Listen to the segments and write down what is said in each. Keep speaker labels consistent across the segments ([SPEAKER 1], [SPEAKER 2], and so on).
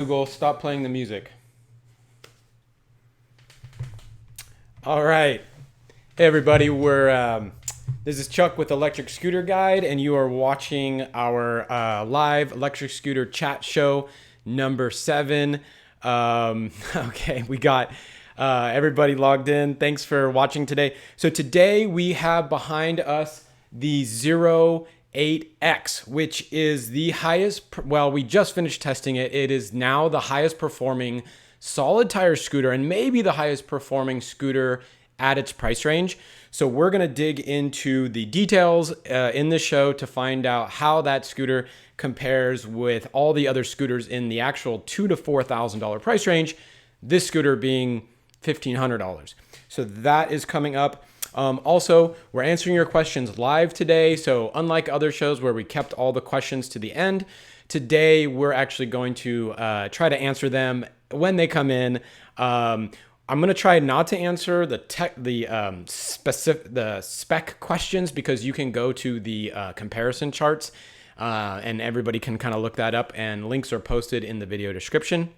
[SPEAKER 1] Google, stop playing the music. All right. Hey, everybody. This is Chuck with Electric Scooter Guide, and you are watching our live electric scooter chat show number 7. Okay, we got everybody logged in. Thanks for watching today. So today we have behind us the 08X, which is the highest, well, we just finished testing it. It is now the highest performing solid tire scooter and maybe the highest performing scooter at its price range. So we're going to dig into the details in this show to find out how that scooter compares with all the other scooters in the actual $2,000 to $4,000 price range, this scooter being $1,500. So that is coming up. Also, we're answering your questions live today. So unlike other shows where we kept all the questions to the end, today we're actually going to try to answer them when they come in. I'm going to try not to answer the spec questions because you can go to the comparison charts and everybody can kind of look that up, and links are posted in the video description.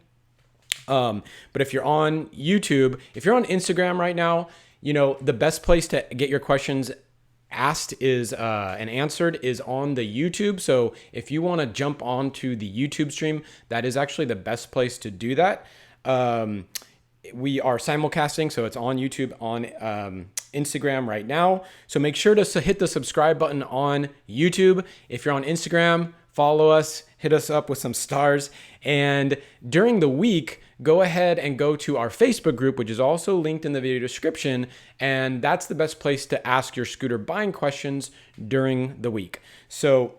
[SPEAKER 1] But if you're on YouTube, if you're on Instagram right now, you know, the best place to get your questions asked is and answered is on the YouTube. So if you want to jump onto the YouTube stream, that is actually the best place to do that. We are simulcasting, so it's on YouTube, on Instagram right now. So make sure to hit the subscribe button on YouTube. If you're on Instagram, follow us, hit us up with some stars. And during the week, go ahead and go to our Facebook group, which is also linked in the video description. And that's the best place to ask your scooter buying questions during the week. So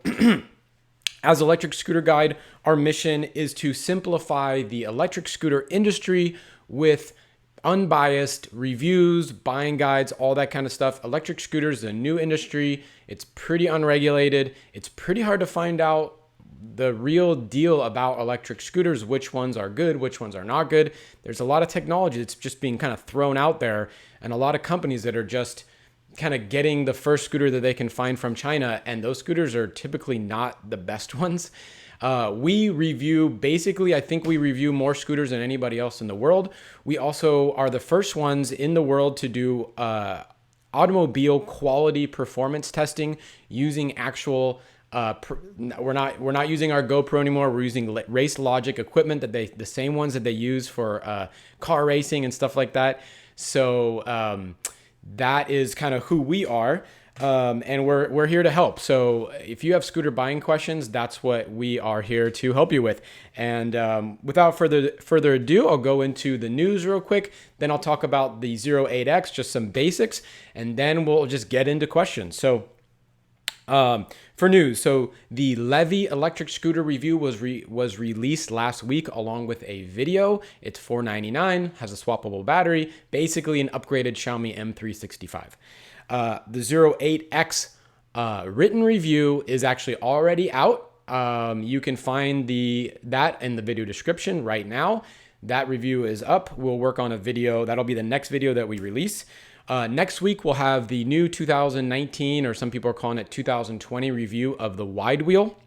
[SPEAKER 1] as Electric Scooter Guide, our mission is to simplify the electric scooter industry with unbiased reviews, buying guides, all that kind of stuff. Electric scooters is a new industry. It's pretty unregulated. It's pretty hard to find out the real deal about electric scooters, which ones are good, which ones are not good. There's a lot of technology that's just being kind of thrown out there, and a lot of companies that are just kind of getting the first scooter that they can find from China, and those scooters are typically not the best ones. We review, basically, I think we review more scooters than anybody else in the world. We also are the first ones in the world to do automobile quality performance testing using actual we're not using our GoPro anymore. We're using Race Logic equipment the same ones that they use for car racing and stuff like that. So that is kind of who we are. And we're here to help. So if you have scooter buying questions, that's what we are here to help you with. And without further ado, I'll go into the news real quick. Then I'll talk about the 08X, just some basics, and then we'll just get into questions. So for news, so the Levy electric scooter review was released last week along with a video. It's $499, has a swappable battery, basically an upgraded Xiaomi M365. The 08X written review is actually already out. You can find that in the video description right now. That review is up. We'll work on a video. That'll be the next video that we release. Next week, we'll have the new 2019, or some people are calling it 2020 review of the wide wheel.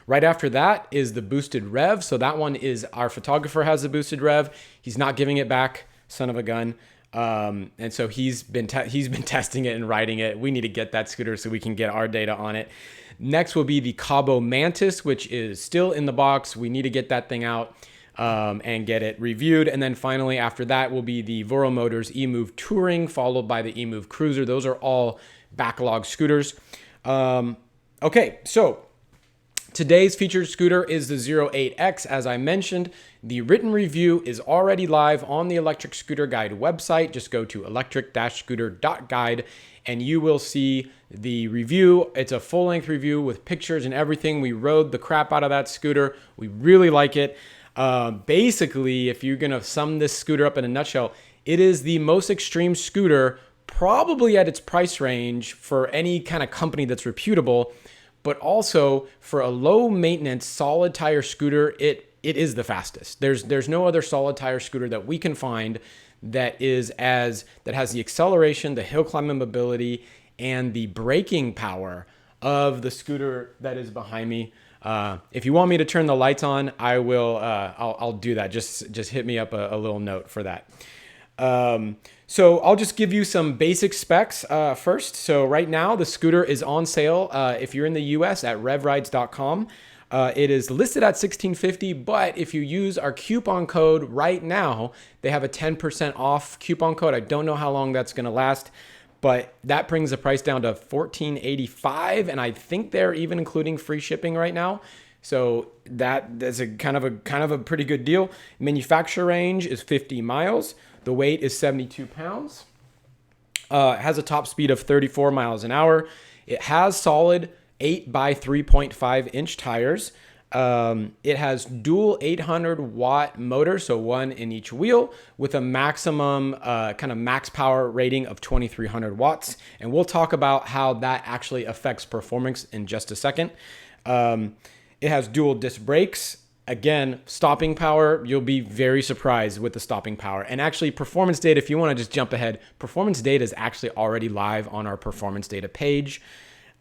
[SPEAKER 1] Right after that is the boosted rev. So that one is, our photographer has the boosted rev. He's not giving it back, son of a gun. And so he's been testing it and riding it. We need to get that scooter so we can get our data on it. Next will be the Cabo Mantis, which is still in the box. We need to get that thing out and get it reviewed. And then finally, after that will be the Voro Motors Emove Touring, followed by the Emove Cruiser. Those are all backlog scooters. Okay, so today's featured scooter is the 08X. As I mentioned, the written review is already live on the Electric Scooter Guide website. Just go to electric-scooter.guide and you will see the review. It's a full-length review with pictures and everything. We rode the crap out of that scooter. We really like it. Basically, if you're going to sum this scooter up in a nutshell, it is the most extreme scooter probably at its price range for any kind of company that's reputable. But also for a low maintenance solid tire scooter, it is the fastest. There's no other solid tire scooter that we can find that has the acceleration, the hill climbing ability, and the braking power of the scooter that is behind me. If you want me to turn the lights on, I will. I'll do that. Just hit me up a little note for that. So I'll just give you some basic specs first. So right now the scooter is on sale if you're in the US at revrides.com. It is listed at $1,650, but if you use our coupon code right now, they have a 10% off coupon code. I don't know how long that's going to last, but that brings the price down to $1,485, and I think they're even including free shipping right now. So that's a kind of a pretty good deal. Manufacturer range is 50 miles. The weight is 72 pounds. It has a top speed of 34 miles an hour. It has solid 8 by 3.5 inch tires. It has dual 800 watt motor, so one in each wheel, with a maximum kind of max power rating of 2300 watts. And we'll talk about how that actually affects performance in just a second. It has dual disc brakes. Again, stopping power, you'll be very surprised with the stopping power. And actually, performance data, if you want to just jump ahead, performance data is actually already live on our performance data page.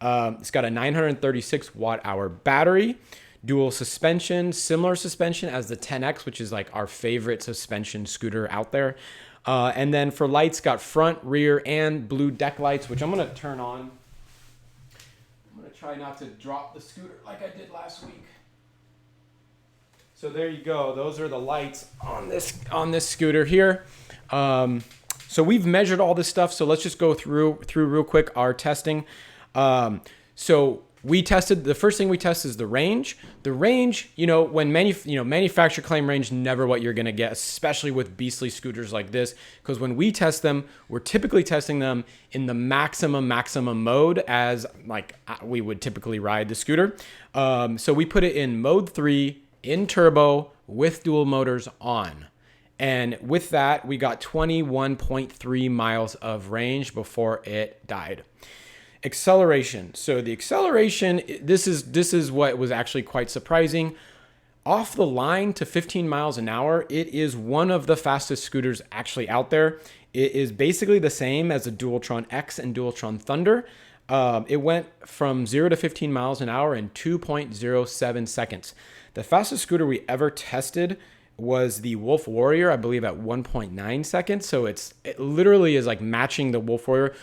[SPEAKER 1] It's got a 936 watt hour battery, dual suspension, similar suspension as the 10X, which is like our favorite suspension scooter out there. And then for lights, got front, rear, and blue deck lights, which I'm going to turn on. I'm going to try not to drop the scooter like I did last week. So there you go. Those are the lights on this scooter here. So we've measured all this stuff. So let's just go through real quick our testing. So we tested, the first thing we test is the range. The range, when manufacturer claim range, never what you're going to get, especially with beastly scooters like this. Because when we test them, we're typically testing them in the maximum mode as like we would typically ride the scooter. So we put it in mode 3 in turbo with dual motors on. And with that, we got 21.3 miles of range before it died. Acceleration. So the acceleration, this is what was actually quite surprising. Off the line to 15 miles an hour, it is one of the fastest scooters actually out there. It is basically the same as the Dualtron X and Dualtron Thunder. It went from 0 to 15 miles an hour in 2.07 seconds. The fastest scooter we ever tested was the Wolf Warrior, I believe at 1.9 seconds. So it literally is like matching the Wolf Warrior.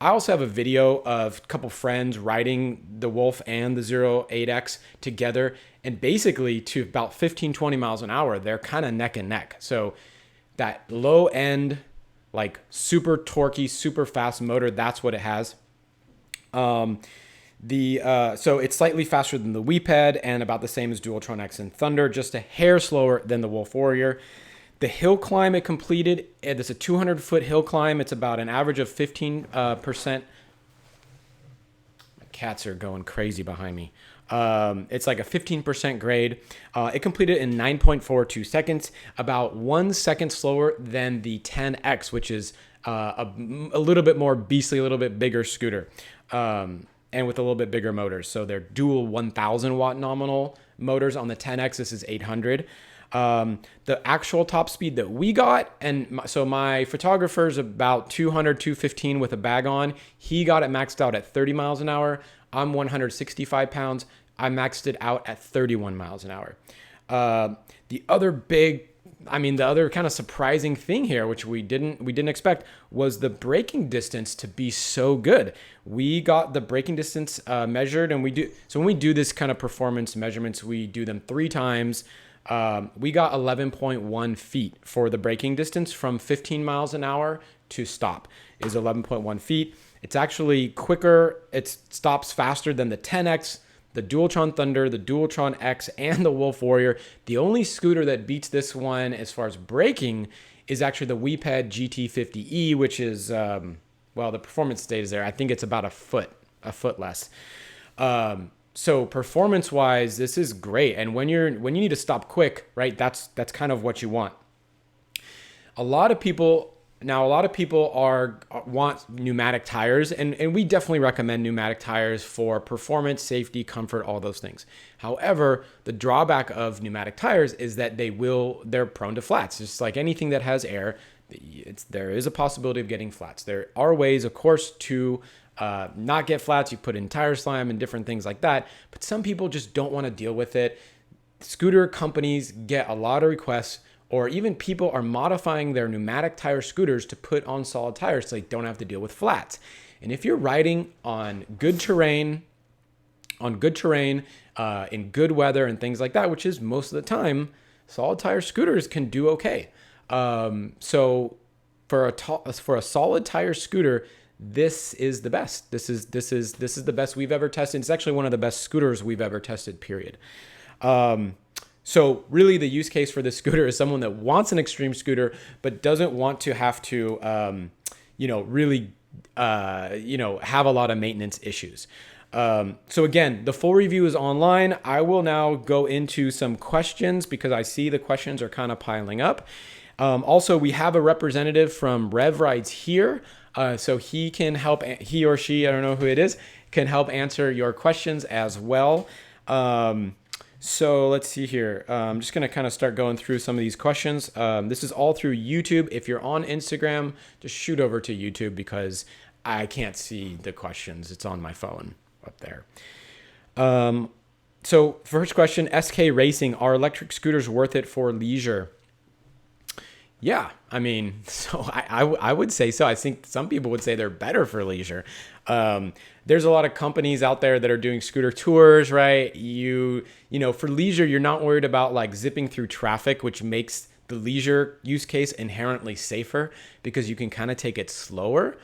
[SPEAKER 1] I also have a video of a couple friends riding the Wolf and the 08X together, and basically to about 15-20 miles an hour, they're kind of neck and neck. So that low end, like super torquey, super fast motor, that's what it has. So it's slightly faster than the Weeped and about the same as Dualtron X and Thunder, just a hair slower than the Wolf Warrior. The hill climb it completed, it's a 200-foot hill climb. It's about an average of 15%. My cats are going crazy behind me. It's like a 15% grade. It completed in 9.42 seconds, about 1 second slower than the 10X, which is a little bit more beastly, a little bit bigger scooter, and with a little bit bigger motors. So they're dual 1,000 watt nominal motors on the 10X. This is 800. The actual top speed that we got, and so my photographer's about 200, 215 with a bag on. He got it maxed out at 30 miles an hour. I'm 165 pounds. I maxed it out at 31 miles an hour. The other kind of surprising thing here, which we didn't expect, was the braking distance to be so good. We got the braking distance measured, and when we do this kind of performance measurements, we do them 3 times. We got 11.1 feet for the braking distance from 15 miles an hour to stop is 11.1 feet. It's actually quicker. It stops faster than the 10X, the Dualtron Thunder, the Dualtron X, and the Wolf Warrior. The only scooter that beats this one as far as braking is actually the Weeped GT50E, which is, the performance state is there. I think it's about a foot less. So performance-wise, this is great. And when you need to stop quick, right? That's kind of what you want. A lot of people want pneumatic tires, and we definitely recommend pneumatic tires for performance, safety, comfort, all those things. However, the drawback of pneumatic tires is that they're prone to flats. Just like anything that has air, there is a possibility of getting flats. There are ways, of course, to not get flats. You put in tire slime and different things like that, but some people just don't want to deal with it. Scooter companies get a lot of requests, or even people are modifying their pneumatic tire scooters to put on solid tires so they don't have to deal with flats. And if you're riding on good terrain, in good weather and things like that, which is most of the time, solid tire scooters can do okay. So for a solid tire scooter, this is the best. This is the best we've ever tested. It's actually one of the best scooters we've ever tested, period. So really the use case for this scooter is someone that wants an extreme scooter, but doesn't want to have to, really, have a lot of maintenance issues. So again, the full review is online. I will now go into some questions because I see the questions are kind of piling up. Also, we have a representative from Rev Rides here. So he can help, he or she, I don't know who it is, can help answer your questions as well. So let's see here. I'm just going to kind of start going through some of these questions. This is all through YouTube. If you're on Instagram, just shoot over to YouTube because I can't see the questions. It's on my phone up there. So first question, SK Racing, are electric scooters worth it for leisure? Yeah, I mean, so I would say so. I think some people would say they're better for leisure. There's a lot of companies out there that are doing scooter tours, right? You know, for leisure, you're not worried about like zipping through traffic, which makes the leisure use case inherently safer because you can kind of take it slower.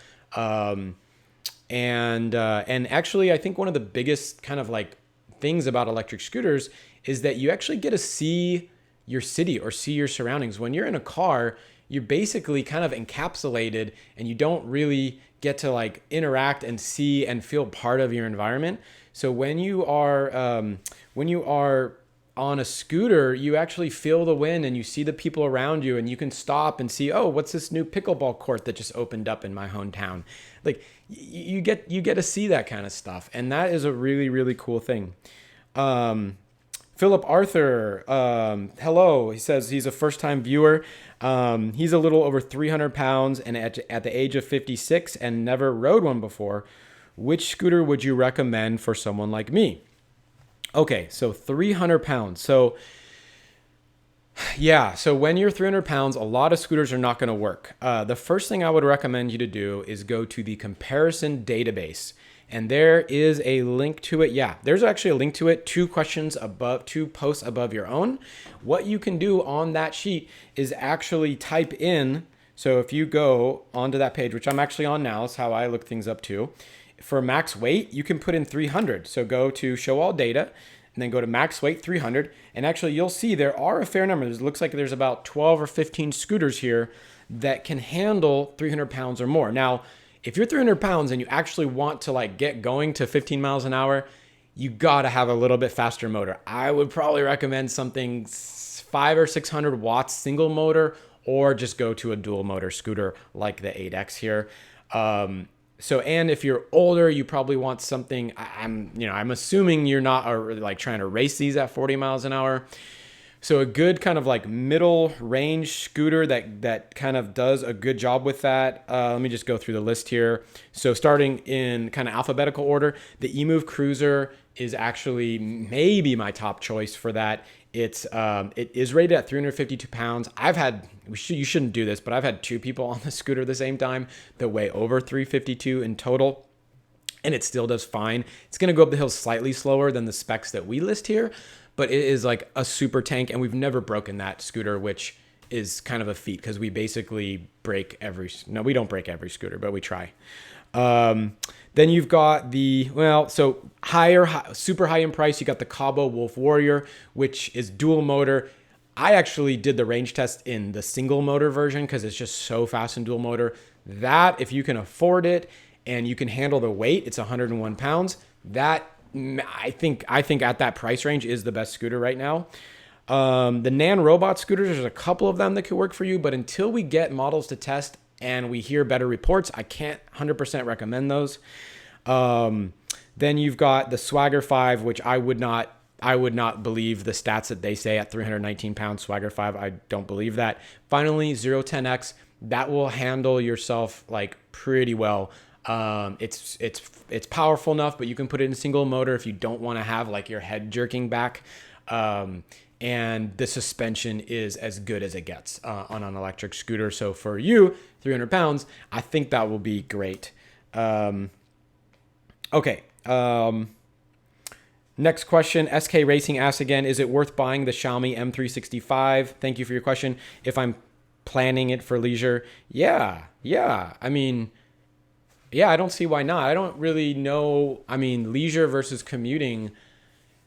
[SPEAKER 1] And actually, I think one of the biggest kind of like things about electric scooters is that you actually get to see your city or see your surroundings. When you're in a car, you're basically kind of encapsulated and you don't really get to like interact and see and feel part of your environment. So when you are on a scooter, you actually feel the wind and you see the people around you and you can stop and see, oh, what's this new pickleball court that just opened up in my hometown? Like you get to see that kind of stuff. And that is a really, really cool thing. Philip Arthur, hello. He says he's a first-time viewer. He's a little over 300 pounds and at the age of 56 and never rode one before. Which scooter would you recommend for someone like me? Okay, so 300 pounds. So yeah, so when you're 300 pounds, a lot of scooters are not going to work. The first thing I would recommend you to do is go to the comparison database. And there is a link to it. Yeah, there's actually a link to it. 2 posts above your own. What you can do on that sheet is actually type in. So if you go onto that page, which I'm actually on now, is how I look things up too. For max weight, you can put in 300. So go to show all data and then go to max weight 300. And actually you'll see there are a fair number. It looks like there's about 12 or 15 scooters here that can handle 300 pounds or more. Now, if you're 300 pounds and you actually want to like get going to 15 miles an hour, you got to have a little bit faster motor. I would probably recommend something 500 or 600 watts single motor, or just go to a dual motor scooter like the 8X here. And if you're older, you probably want something, I'm assuming you're not like trying to race these at 40 miles an hour. So a good kind of like middle range scooter that kind of does a good job with that. Let me just go through the list here. So starting in kind of alphabetical order, the Emove Cruiser is actually maybe my top choice for that. It is rated at 352 pounds. You shouldn't do this, but I've had 2 people on the scooter at the same time that weigh over 352 in total. And it still does fine. It's going to go up the hill slightly slower than the specs that we list here, but it is like a super tank, and we've never broken that scooter, which is kind of a feat because we basically we don't break every scooter, but we try. Then you've got super high in price. You got the Cabo Wolf Warrior, which is dual motor. I actually did the range test in the single motor version because it's just so fast in dual motor. That, if you can afford it and you can handle the weight, it's 101 pounds. That I think at that price range is the best scooter right now. The Nan Robot scooters, there's a couple of them that could work for you, but until we get models to test and we hear better reports, I can't 100% recommend those. Then you've got the Swagger 5, which I would not believe the stats that they say at 319 pounds Swagger 5. I don't believe that. Finally, 010X. that will handle yourself like pretty well. It's powerful enough, but you can put it in single motor if you don't want to have like your head jerking back. And the suspension is as good as it gets on an electric scooter. So for you, 300 pounds, I think that will be great. Okay. Next question, SK Racing asks again, is it worth buying the Xiaomi M365? Thank you for your question. If I'm planning it for leisure, yeah. I mean, yeah, I don't see why not. I don't really know. I mean, leisure versus commuting.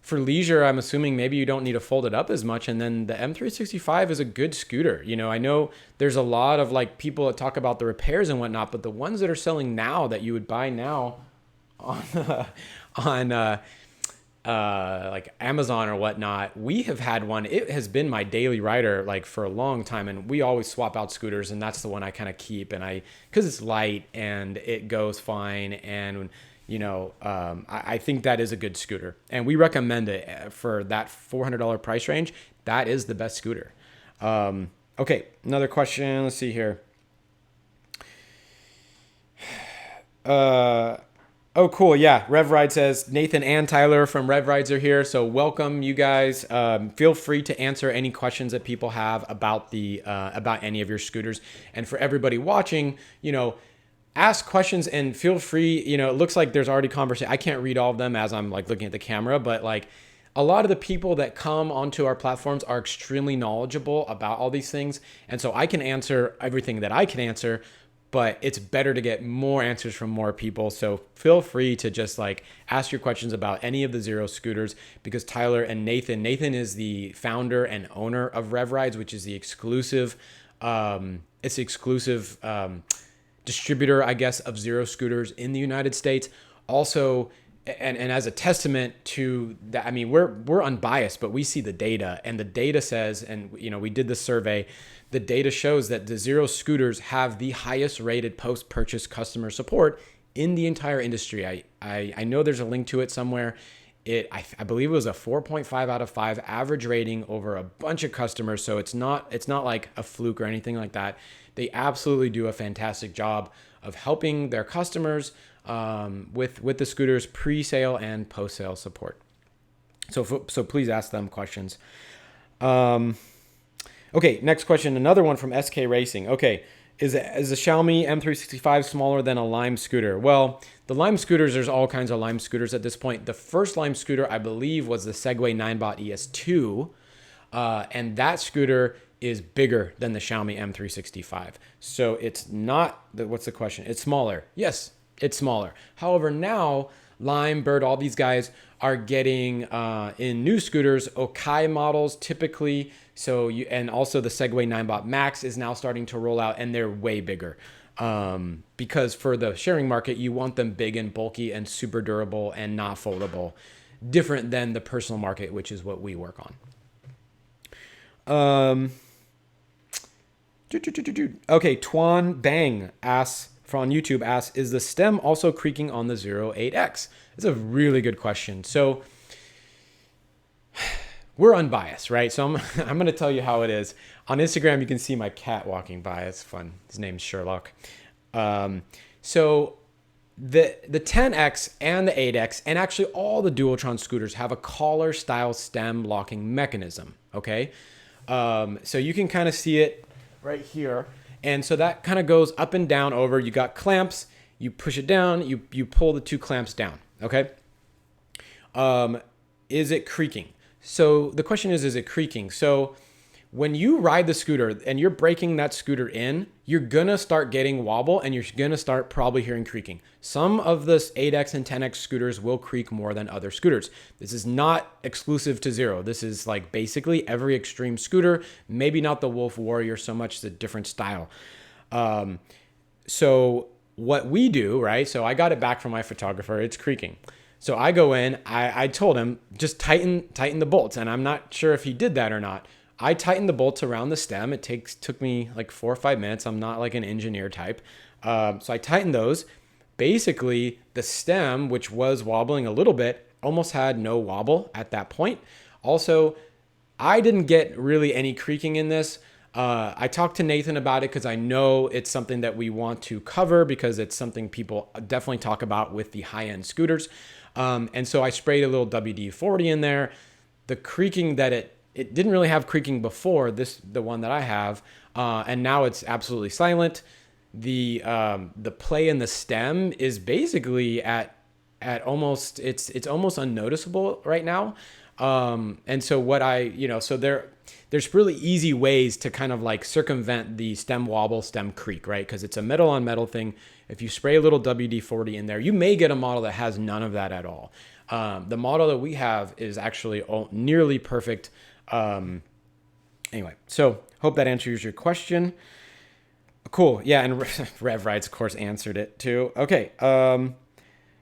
[SPEAKER 1] For leisure, I'm assuming maybe you don't need to fold it up as much. And then the M365 is a good scooter. You know, I know there's a lot of like people that talk about the repairs and whatnot, but the ones that are selling now that you would buy now on like Amazon or whatnot, we have had one. It has been my daily rider like for a long time, and we always swap out scooters, and that's the one I kind of keep. And because it's light and it goes fine, and you know, I think that is a good scooter, and we recommend it for that $400 price range. That is the best scooter. Okay, another question. Let's see here. Oh, cool. Yeah. RevRide says Nathan and Tyler from RevRides are here. So welcome, you guys. Feel free to answer any questions that people have about about any of your scooters. And for everybody watching, you know, ask questions and feel free. You know, it looks like there's already conversation. I can't read all of them as I'm like looking at the camera, but like a lot of the people that come onto our platforms are extremely knowledgeable about all these things. And so I can answer everything that I can answer, but it's better to get more answers from more people. So feel free to just like ask your questions about any of the Zero scooters, because Tyler and Nathan is the founder and owner of RevRides, which is the exclusive, distributor, I guess, of Zero scooters in the United States. Also, and as a testament to that, I mean, we're unbiased, but we see the data, and the data says, and you know, we did the survey. The data shows that the Zero scooters have the highest rated post-purchase customer support in the entire industry. I know there's a link to it somewhere. I believe it was a 4.5 out of 5 average rating over a bunch of customers. So it's not like a fluke or anything like that. They absolutely do a fantastic job of helping their customers with the scooters pre-sale and post-sale support. So please ask them questions. Okay, next question. Another one from SK Racing. Okay, is the Xiaomi M365 smaller than a Lime scooter? Well, the Lime scooters, there's all kinds of Lime scooters at this point. The first Lime scooter, I believe, was the Segway 9bot ES2, and that scooter is bigger than the Xiaomi M365. So it's not, what's the question? It's smaller. Yes, it's smaller. However, now Lime, Bird, all these guys are getting in new scooters, Okai models typically. So and also the Segway 9bot Max is now starting to roll out, and they're way bigger. Because for the sharing market, you want them big and bulky and super durable and not foldable. Different than the personal market, which is what we work on. Okay, Tuan Bang asks, from YouTube asks, is the stem also creaking on the 08X? It's a really good question. So we're unbiased, right? So I'm going to tell you how it is. On Instagram, you can see my cat walking by. It's fun. His name's Sherlock. So the 10X and the 8X, and actually all the Dualtron scooters, have a collar style stem locking mechanism, okay? So you can kind of see it right here. And so that kind of goes up and down over. You got clamps, you push it down, you pull the two clamps down, okay? Is it creaking? So the question is it creaking? So when you ride the scooter and you're breaking that scooter in, you're gonna start getting wobble, and you're gonna start probably hearing creaking. Some of the 8X and 10X scooters will creak more than other scooters. This is not exclusive to Zero. This is like basically every extreme scooter, maybe not the Wolf Warrior so much, it's a different style. So what we do, right? So I got it back from my photographer, it's creaking. So I go in, I told him, just tighten the bolts. And I'm not sure if he did that or not. I tightened the bolts around the stem. It took me like 4 or 5 minutes. I'm not like an engineer type. So I tightened those. Basically, the stem, which was wobbling a little bit, almost had no wobble at that point. Also, I didn't get really any creaking in this. I talked to Nathan about it because I know it's something that we want to cover because it's something people definitely talk about with the high-end scooters. And so I sprayed a little WD-40 in there. The creaking that it didn't really have creaking before the one that I have, and now it's absolutely silent. The play in the stem is basically at almost it's almost unnoticeable right now. And so so there's really easy ways to kind of like circumvent the stem wobble, stem creak, right? Because it's a metal on metal thing. If you spray a little WD-40 in there, you may get a model that has none of that at all. The model that we have is actually nearly perfect. Anyway, so hope that answers your question. Cool. Yeah, and Rev Rides, of course, answered it too. Okay.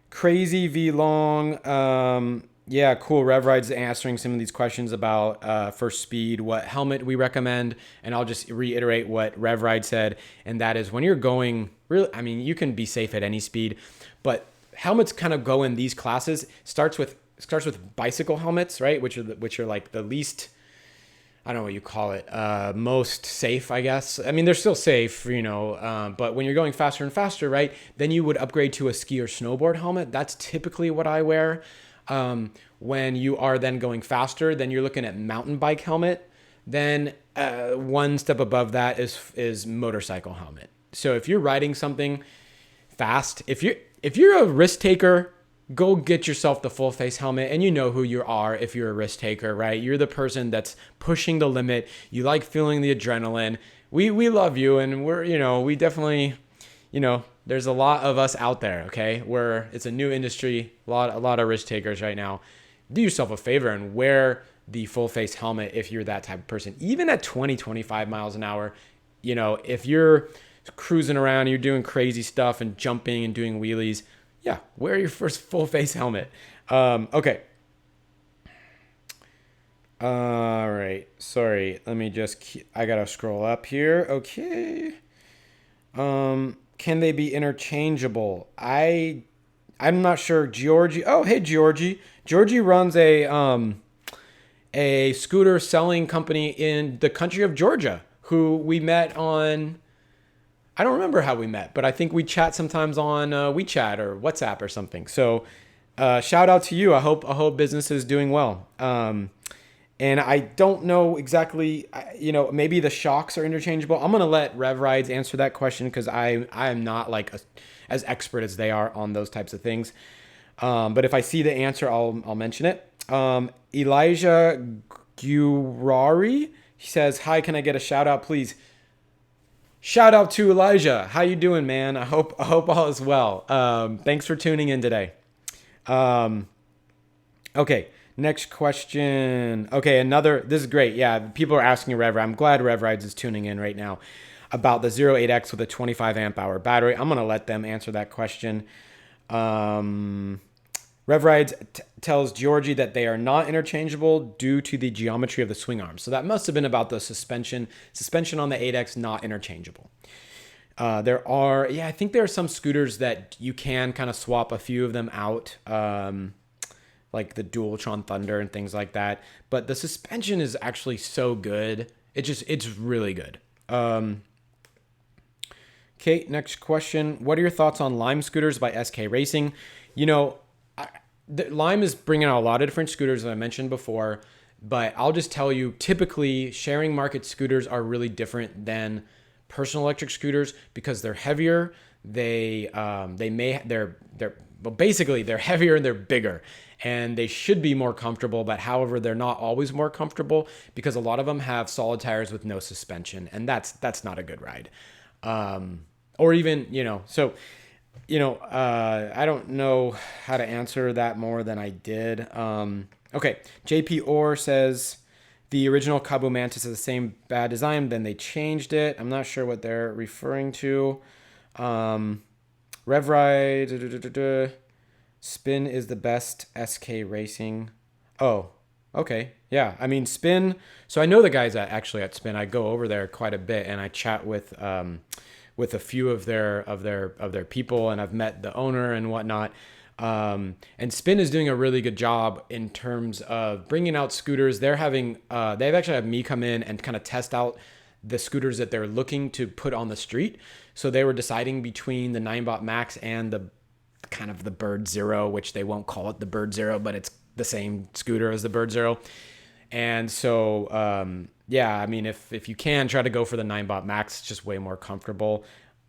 [SPEAKER 1] Crazy V Long. Yeah, cool. Rev Rides answering some of these questions about for speed, what helmet we recommend, and I'll just reiterate what Rev Ride said, and that is when you're going really, I mean, you can be safe at any speed, but helmets kind of go in these classes. Starts with bicycle helmets, right? Which are like the least, I don't know what you call it, most safe, I guess. I mean, they're still safe, but when you're going faster and faster, right, then you would upgrade to a ski or snowboard helmet. That's typically what I wear. When you are then going faster, then you're looking at mountain bike helmet. Then one step above that is motorcycle helmet. So if you're riding something fast, if you're a risk taker, go get yourself the full face helmet, and you know who you are if you're a risk taker, right? You're the person that's pushing the limit. You like feeling the adrenaline. We love you, and we definitely, there's a lot of us out there, okay? Where it's a new industry, a lot of risk takers right now. Do yourself a favor and wear the full face helmet if you're that type of person. Even at 25 miles an hour, if you're cruising around, you're doing crazy stuff and jumping and doing wheelies, yeah, wear your first full face helmet. Okay. All right. Sorry. Let me I gotta scroll up here. Okay. Can they be interchangeable? I'm not sure. Georgie. Oh, hey, Georgie. Georgie runs a scooter selling company in the country of Georgia, who we met on, I don't remember how we met, but I think we chat sometimes on WeChat or WhatsApp or something. So shout out to you. I hope business is doing well. And I don't know exactly, maybe the shocks are interchangeable. I'm going to let Rev Rides answer that question because I am not like as expert as they are on those types of things. But if I see the answer, I'll mention it. Elijah Gurari, he says, "Hi, can I get a shout out, please?" Shout out to Elijah. How you doing, man? I hope all is well. Thanks for tuning in today. Okay, next question. Okay, this is great. Yeah, people are asking Rev Ride. I'm glad Rev Rides is tuning in right now about the 08X with a 25 amp hour battery. I'm going to let them answer that question. Rev Rides tells Georgie that they are not interchangeable due to the geometry of the swing arms. So that must have been about the suspension. Suspension on the 8X, not interchangeable. I think there are some scooters that you can kind of swap a few of them out, like the Dualtron Thunder and things like that. But the suspension is actually so good. It's really good. Okay, next question. What are your thoughts on Lime scooters by SK Racing? Lime is bringing out a lot of different scooters, as I mentioned before, but I'll just tell you, typically sharing market scooters are really different than personal electric scooters because they're heavier. They're heavier and they're bigger, and they should be more comfortable. But however, they're not always more comfortable because a lot of them have solid tires with no suspension, and that's not a good ride. Or even I don't know how to answer that more than I did. Okay. JP Orr says the original Cabo Mantis is the same bad design, then they changed it. I'm not sure what they're referring to. Rev Ride, Spin is the best SK Racing. Oh, okay. Yeah. I mean, Spin. So I know the guys actually at Spin. I go over there quite a bit and I chat with a few of their people, and I've met the owner and whatnot. And Spin is doing a really good job in terms of bringing out scooters. They've actually had me come in and kind of test out the scooters that they're looking to put on the street. So they were deciding between the Ninebot Max and the kind of the Bird Zero, which they won't call it the Bird Zero, but it's the same scooter as the Bird Zero. And so, yeah, I mean, if you can try to go for the Ninebot Max, it's just way more comfortable.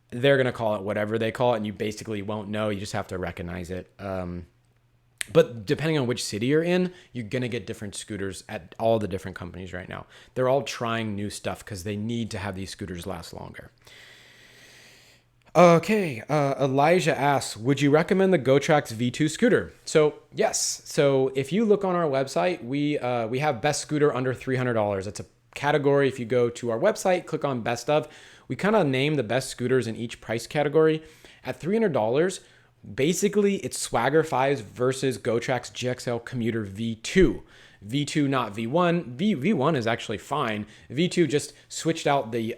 [SPEAKER 1] They're going to call it whatever they call it, and you basically won't know. You just have to recognize it. But depending on which city you're in, you're going to get different scooters at all the different companies right now. They're all trying new stuff because they need to have these scooters last longer. Okay, Elijah asks, would you recommend the GoTrax V2 scooter? So yes. So if you look on our website, we have best scooter under $300. It's a category. If you go to our website, click on best of, we kind of name the best scooters in each price category. At $300, basically it's Swagger 5s versus GoTrax GXL Commuter V2. V2, not V1. V1 is actually fine. V2 just switched out the,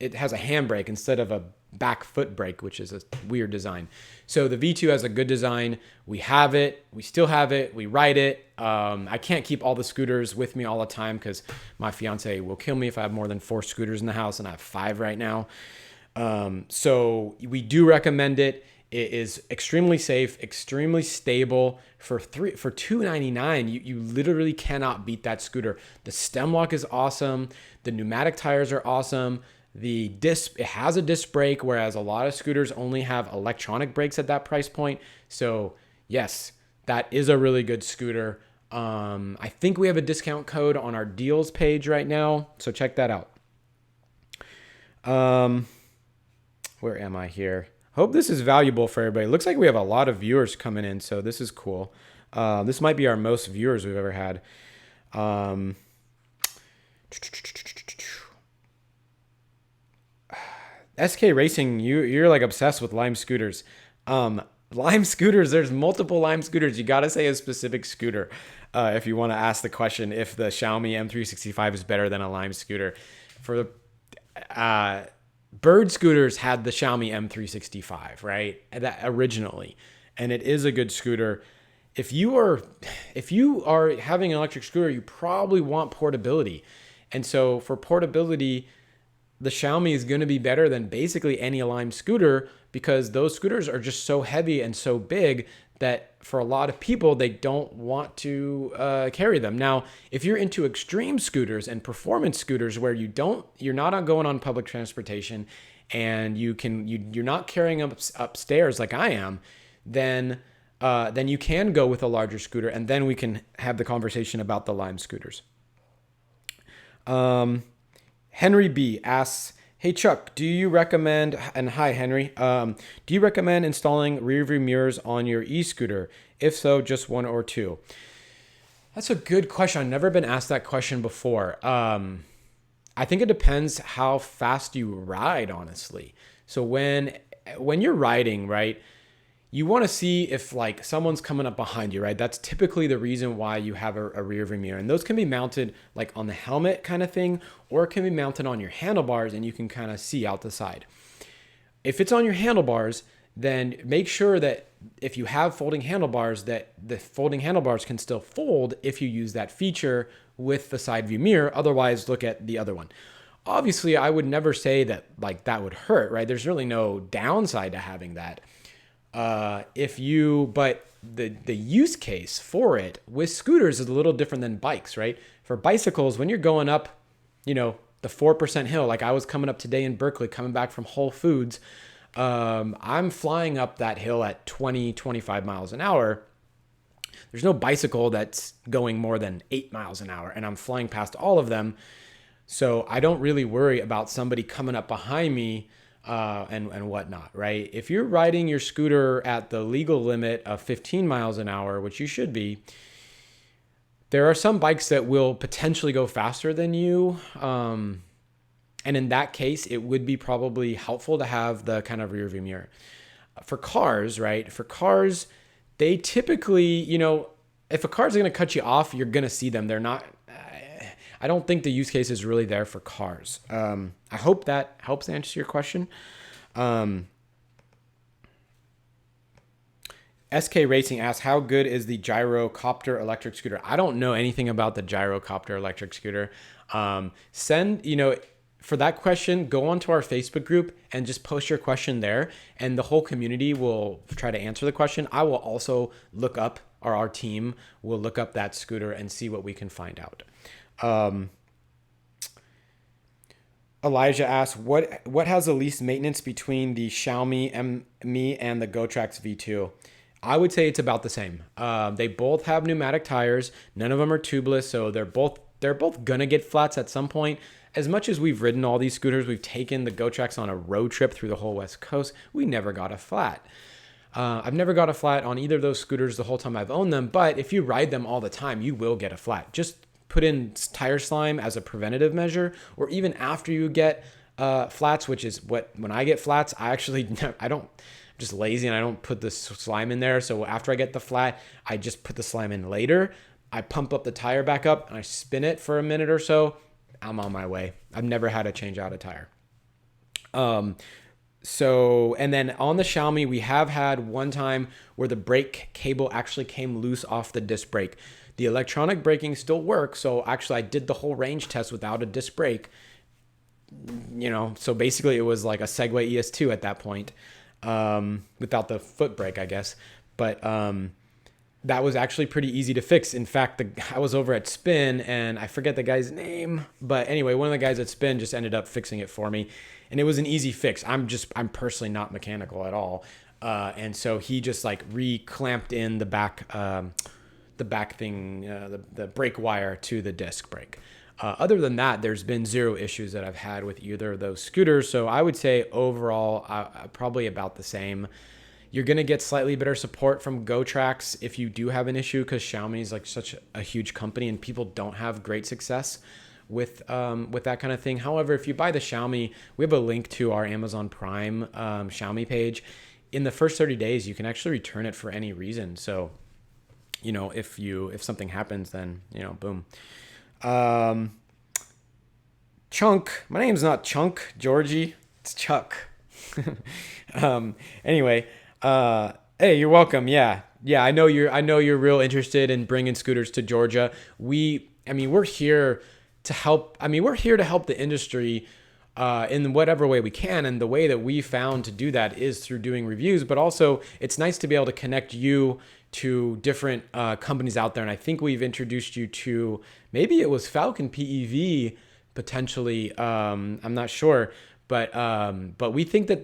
[SPEAKER 1] it has a handbrake instead of a back foot brake, which is a weird design. So the V2 has a good design. We have it. We still have it. We ride it. I can't keep all the scooters with me all the time because my fiance will kill me if I have more than 4 scooters in the house, and I have 5 right now. So we do recommend it. It is extremely safe, extremely stable. For $299, you literally cannot beat that scooter. The stem lock is awesome. The pneumatic tires are awesome. The disc, it has a disc brake, whereas a lot of scooters only have electronic brakes at that price point. So yes, that is a really good scooter. I think we have a discount code on our deals page right now, so check that out. Where am I here? Hope this is valuable for everybody. Looks like we have a lot of viewers coming in, so this is cool. This might be our most viewers we've ever had. SK Racing, you're like obsessed with Lime scooters. Lime scooters, there's multiple Lime scooters. You gotta say a specific scooter if you want to ask the question if the Xiaomi M365 is better than a Lime scooter. For the Bird scooters had the Xiaomi M365, right? That originally, and it is a good scooter. If you are having an electric scooter, you probably want portability, and so for portability, the Xiaomi is going to be better than basically any Lime scooter because those scooters are just so heavy and so big that for a lot of people, they don't want to carry them. Now, if you're into extreme scooters and performance scooters where you're not going on public transportation and you're not carrying upstairs like I am, then you can go with a larger scooter, and then we can have the conversation about the Lime scooters. Henry B asks, hey Chuck, do you recommend, and hi Henry, do you recommend installing rearview mirrors on your e-scooter? If so, just 1 or 2. That's a good question. I've never been asked that question before. I think it depends how fast you ride, honestly. So when you're riding, right, you want to see if like someone's coming up behind you, right? That's typically the reason why you have a rear view mirror. And those can be mounted like on the helmet kind of thing, or it can be mounted on your handlebars and you can kind of see out the side. If it's on your handlebars, then make sure that if you have folding handlebars, that the folding handlebars can still fold if you use that feature with the side view mirror. Otherwise, look at the other one. Obviously, I would never say that like that would hurt, right? There's really no downside to having that. But the use case for it with scooters is a little different than bikes, right? For bicycles, when you're going up, the 4% hill, like I was coming up today in Berkeley, coming back from Whole Foods, I'm flying up that hill at 20, 25 miles an hour. There's no bicycle that's going more than 8 miles an hour, and I'm flying past all of them. So I don't really worry about somebody coming up behind me and whatnot, right? If you're riding your scooter at the legal limit of 15 miles an hour, which you should be, there are some bikes that will potentially go faster than you. And in that case, it would be probably helpful to have the kind of rear view mirror. For cars, right? For cars, they typically, if a car's going to cut you off, you're going to see them. They're not, I don't think the use case is really there for cars. I hope that helps answer your question. SK Racing asks, how good is the Gyrocopter electric scooter? I don't know anything about the Gyrocopter electric scooter. for that question, go onto our Facebook group and just post your question there, and the whole community will try to answer the question. I will also look up, or our team will look up that scooter and see what we can find out. Elijah asks, what has the least maintenance between the Xiaomi Mi and the GoTrax V2? I would say it's about the same. They both have pneumatic tires. None of them are tubeless, so they're both gonna get flats at some point. As much as we've ridden all these scooters, we've taken the GoTrax on a road trip through the whole West Coast, we never got a flat. I've never got a flat on either of those scooters the whole time I've owned them, but if you ride them all the time, you will get a flat. Just put in tire slime as a preventative measure, or even after you get flats, which is when I get flats, I'm just lazy and I don't put the slime in there. So after I get the flat, I just put the slime in later. I pump up the tire back up and I spin it for a minute or so. I'm on my way. I've never had to change out a tire. And then on the Xiaomi, we have had one time where the brake cable actually came loose off the disc brake. The electronic braking still works. So actually I did the whole range test without a disc brake, so basically it was like a Segway ES2 at that point, without the foot brake, I guess. But, that was actually pretty easy to fix. In fact, I was over at Spin and I forget the guy's name, but anyway, one of the guys at Spin just ended up fixing it for me, and it was an easy fix. I'm personally not mechanical at all. And so he just like re-clamped in the back thing, the brake wire to the disc brake. Other than that, there's been zero issues that I've had with either of those scooters. So I would say overall, probably about the same. You're going to get slightly better support from GoTrax if you do have an issue, because Xiaomi is like such a huge company and people don't have great success with that kind of thing. However, if you buy the Xiaomi, we have a link to our Amazon Prime Xiaomi page. In the first 30 days, you can actually return it for any reason. So, if something happens, then, boom. Chunk. My name's not Chunk, Georgie. It's Chuck. Anyway. Hey, you're welcome. Yeah. I know you're real interested in bringing scooters to Georgia. We're here to help. We're here to help the industry, in whatever way we can. And the way that we found to do that is through doing reviews, but also it's nice to be able to connect you to different, companies out there. And I think we've introduced you to, maybe it was Falcon PEV potentially. I'm not sure, but we think that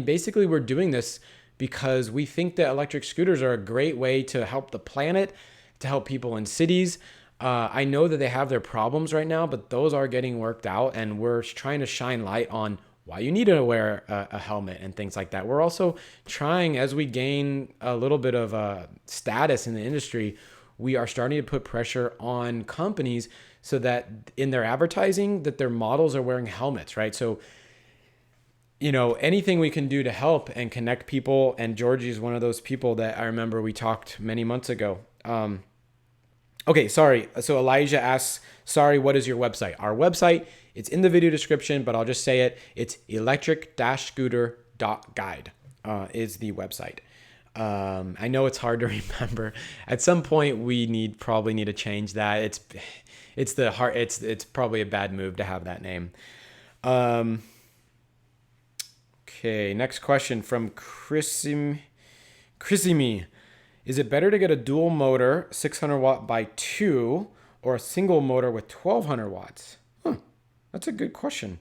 [SPEAKER 1] basically we're doing this because we think that electric scooters are a great way to help the planet, to help people in cities. I know that they have their problems right now, but those are getting worked out, and we're trying to shine light on why you need to wear a helmet and things like that. We're also trying, as we gain a little bit of status in the industry, we are starting to put pressure on companies so that in their advertising, that their models are wearing helmets, right? So, anything we can do to help and connect people. And Georgie is one of those people that I remember we talked many months ago. Okay, sorry. So Elijah asks, sorry, what is your website? Our website, it's in the video description, but I'll just say it. It's electric-scooter.guide is the website. I know it's hard to remember. At some point, we probably need to change that. It's probably a bad move to have that name. Okay, next question from Chrissy. Is it better to get a dual motor 600 watt by 2 or a single motor with 1200 watts? That's a good question.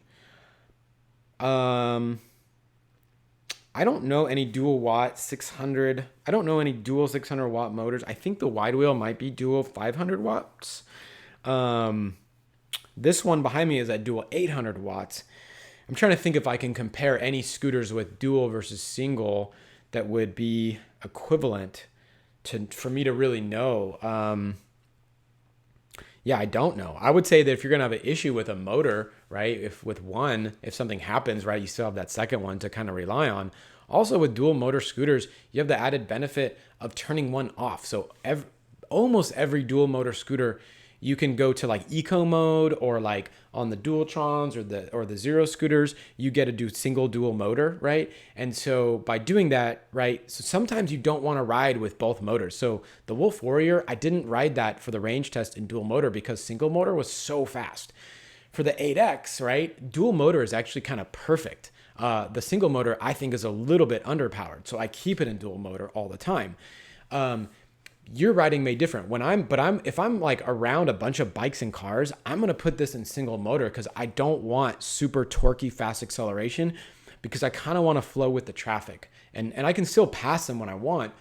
[SPEAKER 1] I don't know any dual 600 watt motors. I think the wide wheel might be dual 500 watts. This one behind me is at dual 800 watts. I'm trying to think if I can compare any scooters with dual versus single that would be equivalent for me to really know. I don't know. I would say that if you're going to have an issue with a motor, right, if something happens, right, you still have that second one to kind of rely on. Also with dual motor scooters, you have the added benefit of turning one off. So almost every dual motor scooter, you can go to like eco mode, or like on the Dualtrons or the Zero scooters, you get to do single dual motor, right? And so by doing that, right, so sometimes you don't want to ride with both motors. So the Wolf Warrior, I didn't ride that for the range test in dual motor because single motor was so fast. For the 8X, right, dual motor is actually kind of perfect. The single motor I think is a little bit underpowered, so I keep it in dual motor all the time. Your riding may different. If I'm like around a bunch of bikes and cars, I'm gonna put this in single motor because I don't want super torquey fast acceleration, because I kind of want to flow with the traffic, and I can still pass them when I want.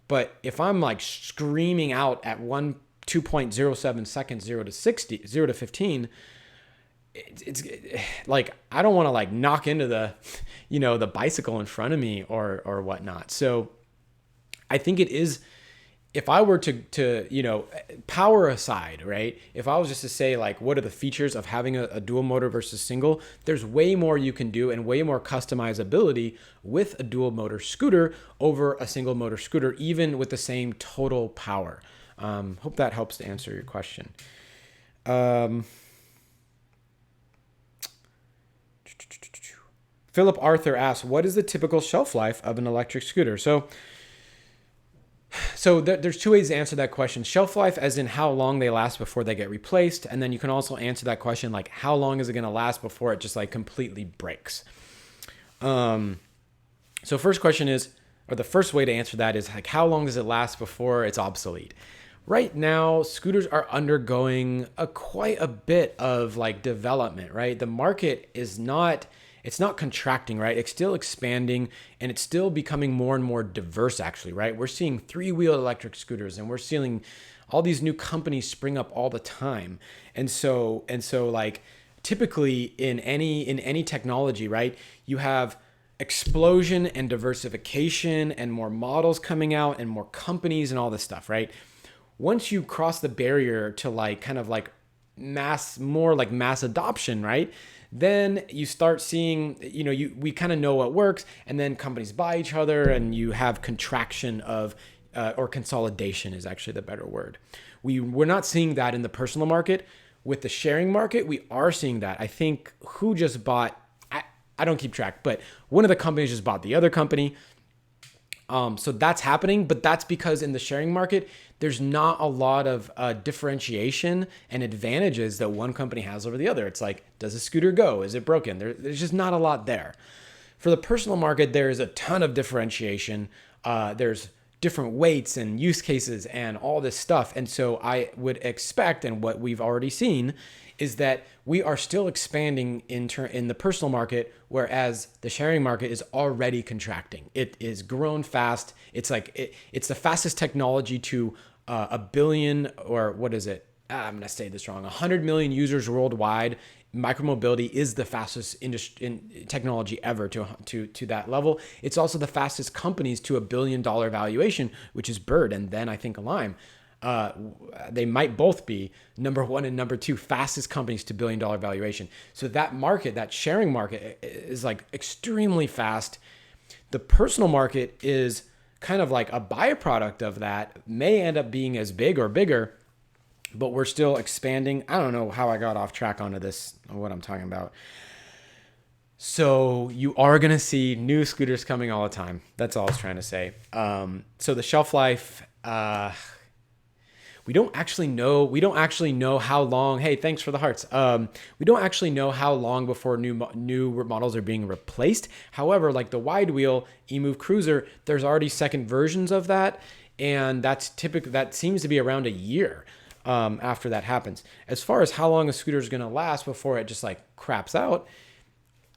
[SPEAKER 1] But if I'm like screaming out at 2.07 seconds, 0 to 60, 0 to 15, it's like, I don't want to like knock into the, the bicycle in front of me or whatnot. So I think it is, if I were to power aside, right? If I was just to say like, what are the features of having a dual motor versus single, there's way more you can do and way more customizability with a dual motor scooter over a single motor scooter, even with the same total power. Hope that helps to answer your question. Philip Arthur asks, what is the typical shelf life of an electric scooter? So there's two ways to answer that question. Shelf life as in how long they last before they get replaced. And then you can also answer that question like, how long is it going to last before it just like completely breaks? So first question is, or the first way to answer that is like, how long does it last before it's obsolete? Right now, scooters are undergoing quite a bit of like development, right? The market is not, it's not contracting, right? It's still expanding, and it's still becoming more and more diverse, actually, right? We're seeing 3-wheel electric scooters, and we're seeing all these new companies spring up all the time. And so like typically in any technology, right, you have explosion and diversification and more models coming out and more companies and all this stuff, right? Once you cross the barrier to like kind of like mass adoption, right? Then you start seeing, we kind of know what works, and then companies buy each other, and you have contraction of, or consolidation is actually the better word. We're not seeing that in the personal market. With the sharing market, we are seeing that. I think who just bought, I don't keep track, but one of the companies just bought the other company. So that's happening, but that's because in the sharing market, there's not a lot of differentiation and advantages that one company has over the other. It's like, does a scooter go? Is it broken? There's just not a lot there. For the personal market, there is a ton of differentiation. There's different weights and use cases and all this stuff. And so I would expect, and what we've already seen, is that we are still expanding in the personal market, whereas the sharing market is already contracting. It is grown fast. It's like it's the fastest technology to a billion, or what is it? I'm gonna say this wrong. 100 million users worldwide. Micromobility is the fastest technology ever to that level. It's also the fastest companies to $1 billion valuation, which is Bird, and then I think Lime. They might both be number 1 and number 2 fastest companies to $1 billion valuation. So that market, that sharing market, is like extremely fast. The personal market is kind of like a byproduct of that, may end up being as big or bigger, but we're still expanding. I don't know how I got off track onto this, what I'm talking about. So you are going to see new scooters coming all the time. That's all I was trying to say. So the shelf life, we don't actually know how long. Hey, thanks for the hearts. We don't actually know how long before new models are being replaced. However, like the wide wheel Emove Cruiser, there's already second versions of that, and that's typically, that seems to be around a year after that happens. As far as how long a scooter is going to last before it just like craps out,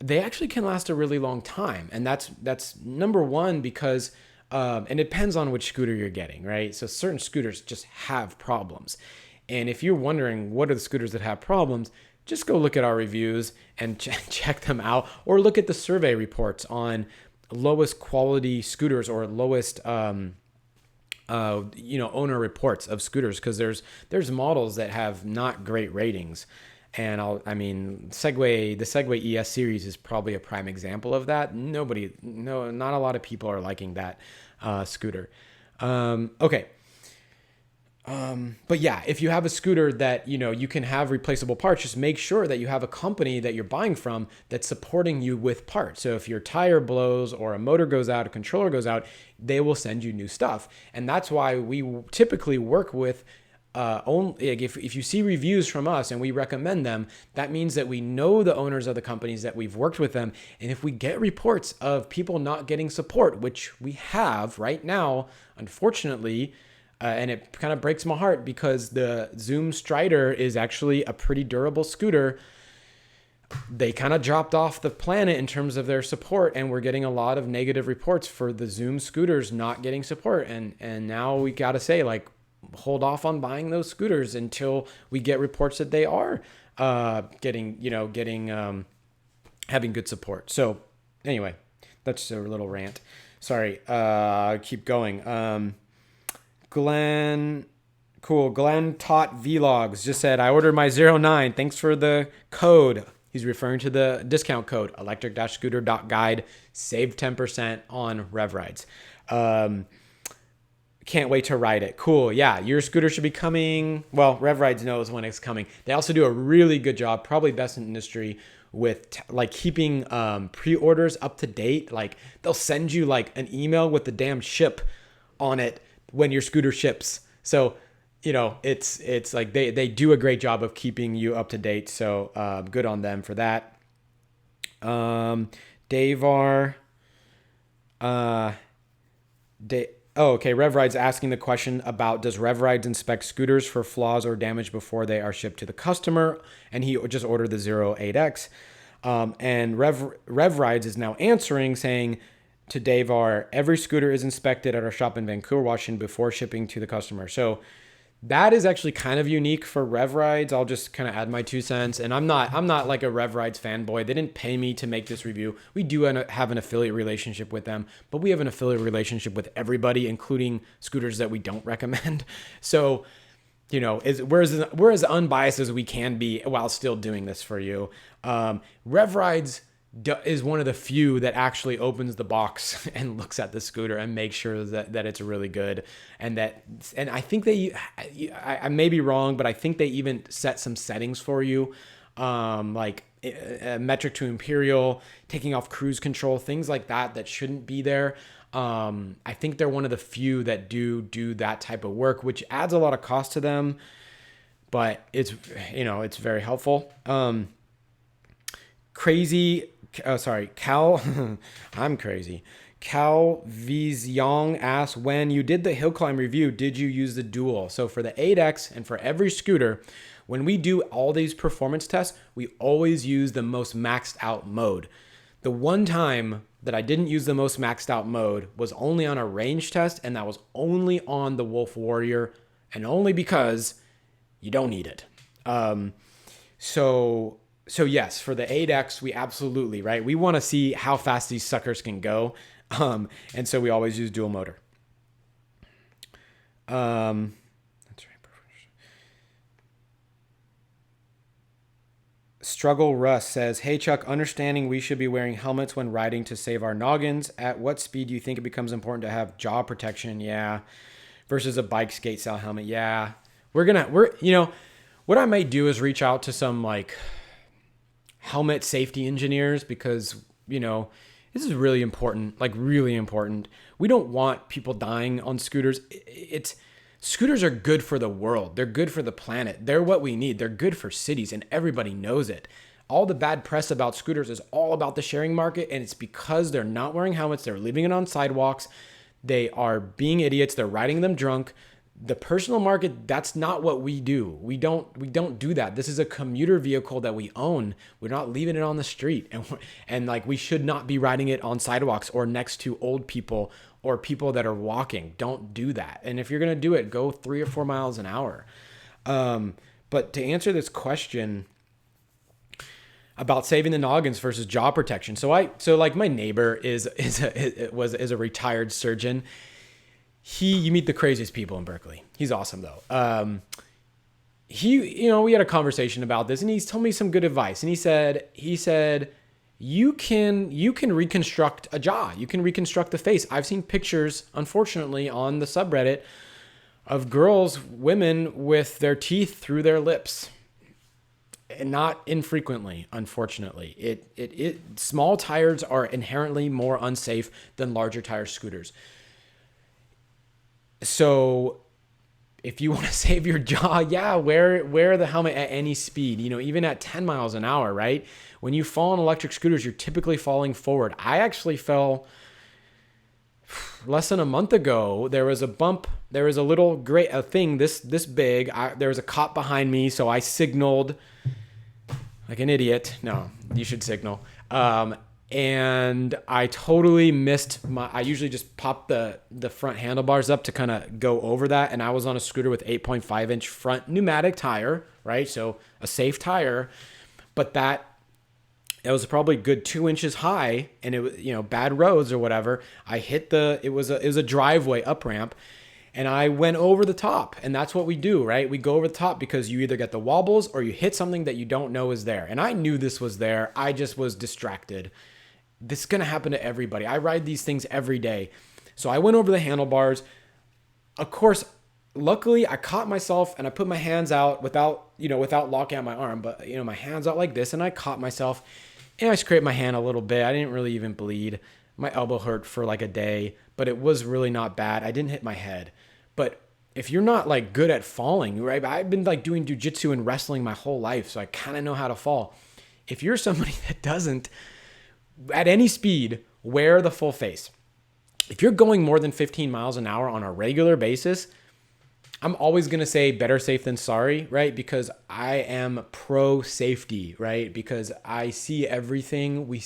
[SPEAKER 1] they actually can last a really long time, and that's number one because. And it depends on which scooter you're getting, right? So certain scooters just have problems. And if you're wondering what are the scooters that have problems, just go look at our reviews and check them out, or look at the survey reports on lowest quality scooters or lowest, owner reports of scooters, because there's models that have not great ratings. And the Segway ES series is probably a prime example of that. Not a lot of people are liking that scooter. Okay. But yeah, if you have a scooter that, you can have replaceable parts, just make sure that you have a company that you're buying from that's supporting you with parts. So if your tire blows or a motor goes out, a controller goes out, they will send you new stuff. And that's why we typically work with only like if you see reviews from us and we recommend them, that means that we know the owners of the companies, that we've worked with them. And if we get reports of people not getting support, which we have right now, unfortunately, and it kind of breaks my heart because the Zoom Strider is actually a pretty durable scooter. They kind of dropped off the planet in terms of their support, and we're getting a lot of negative reports for the Zoom scooters not getting support. And now we got to say, like, hold off on buying those scooters until we get reports that they are having good support. So anyway, that's a little rant. Sorry. Keep going. Glenn Taught Vlogs just said, I ordered my 09. Thanks for the code. He's referring to the discount code, electric-scooter.guide. Save 10% on rev rides. Can't wait to ride it. Cool. Yeah, your scooter should be coming. Well, Rev Rides knows when it's coming. They also do a really good job, probably best in the industry, with like keeping pre-orders up to date. Like they'll send you like an email with the damn ship on it when your scooter ships. So it's like they do a great job of keeping you up to date. So good on them for that. Davar. Okay. Rev Ride's asking the question about, does Rev Rides inspect scooters for flaws or damage before they are shipped to the customer? And he just ordered the 08X. And Rev Rides is now answering, saying to Davar, every scooter is inspected at our shop in Vancouver, Washington before shipping to the customer. So that is actually kind of unique for Rev Rides. I'll just kind of add my 2 cents. And I'm not like a Rev Rides fanboy. They didn't pay me to make this review. We do have an affiliate relationship with them, but we have an affiliate relationship with everybody, including scooters that we don't recommend. So, we're as unbiased as we can be while still doing this for you. Rev Rides is one of the few that actually opens the box and looks at the scooter and makes sure that it's really good. And I think I may be wrong, but I think they even set some settings for you, like metric to imperial, taking off cruise control, things like that shouldn't be there. I think they're one of the few that do that type of work, which adds a lot of cost to them, but it's very helpful. Cal, I'm crazy. Cal Vizyong asks, when you did the hill climb review, did you use the dual? So for the 8X and for every scooter, when we do all these performance tests, we always use the most maxed out mode. The one time that I didn't use the most maxed out mode was only on a range test, and that was only on the Wolf Warrior, and only because you don't need it. So yes, for the 8X, we absolutely, right? We want to see how fast these suckers can go. And so we always use dual motor. That's right. Struggle Russ says, hey Chuck, understanding we should be wearing helmets when riding to save our noggins. At what speed do you think it becomes important to have jaw protection? Yeah. Versus a bike skate style helmet. Yeah. What I might do is reach out to some like helmet safety engineers, because this is really important, like really important. We don't want people dying on scooters. Scooters are good for the world. They're good for the planet. They're what we need. They're good for cities, and everybody knows it. All the bad press about scooters is all about the sharing market, and it's because they're not wearing helmets. They're leaving it on sidewalks. They are being idiots. They're riding them drunk. The personal market, that's not what we do. We don't do that. This is a commuter vehicle that we own. We're not leaving it on the street, and like we should not be riding it on sidewalks or next to old people or people that are walking. Don't do that. And if you're gonna do it, go 3 or 4 miles an hour. But to answer this question about saving the noggins versus jaw protection, so like my neighbor was a retired surgeon. You meet the craziest people in Berkeley. He's awesome though. We had a conversation about this, and he's told me some good advice. And he said, you can reconstruct a jaw. You can reconstruct the face. I've seen pictures, unfortunately, on the subreddit of women with their teeth through their lips. And not infrequently, unfortunately. Small tires are inherently more unsafe than larger tire scooters. So if you want to save your jaw, yeah, wear the helmet at any speed, even at 10 miles an hour, right? When you fall on electric scooters, you're typically falling forward. I actually fell less than a month ago. There was a bump. There was a little a thing this big. There was a cop behind me, so I signaled like an idiot. No, you should signal. And I totally missed I usually just pop the front handlebars up to kind of go over that. And I was on a scooter with 8.5-inch front pneumatic tire, right? So a safe tire, but it was probably good 2 inches high, and it was, bad roads or whatever. I hit it was a driveway up ramp, and I went over the top. And that's what we do, right? We go over the top because you either get the wobbles or you hit something that you don't know is there. And I knew this was there. I just was distracted. This is going to happen to everybody. I ride these things every day. So I went over the handlebars. Of course, luckily I caught myself and I put my hands out without locking out my arm, but my hands out like this, and I caught myself and I scraped my hand a little bit. I didn't really even bleed. My elbow hurt for like a day, but it was really not bad. I didn't hit my head. But if you're not like good at falling, right? I've been like doing jujitsu and wrestling my whole life, so I kind of know how to fall. If you're somebody that doesn't, at any speed, wear the full face. If you're going more than 15 miles an hour on a regular basis, I'm always going to say better safe than sorry, right? Because I am pro safety, right? Because I see everything. We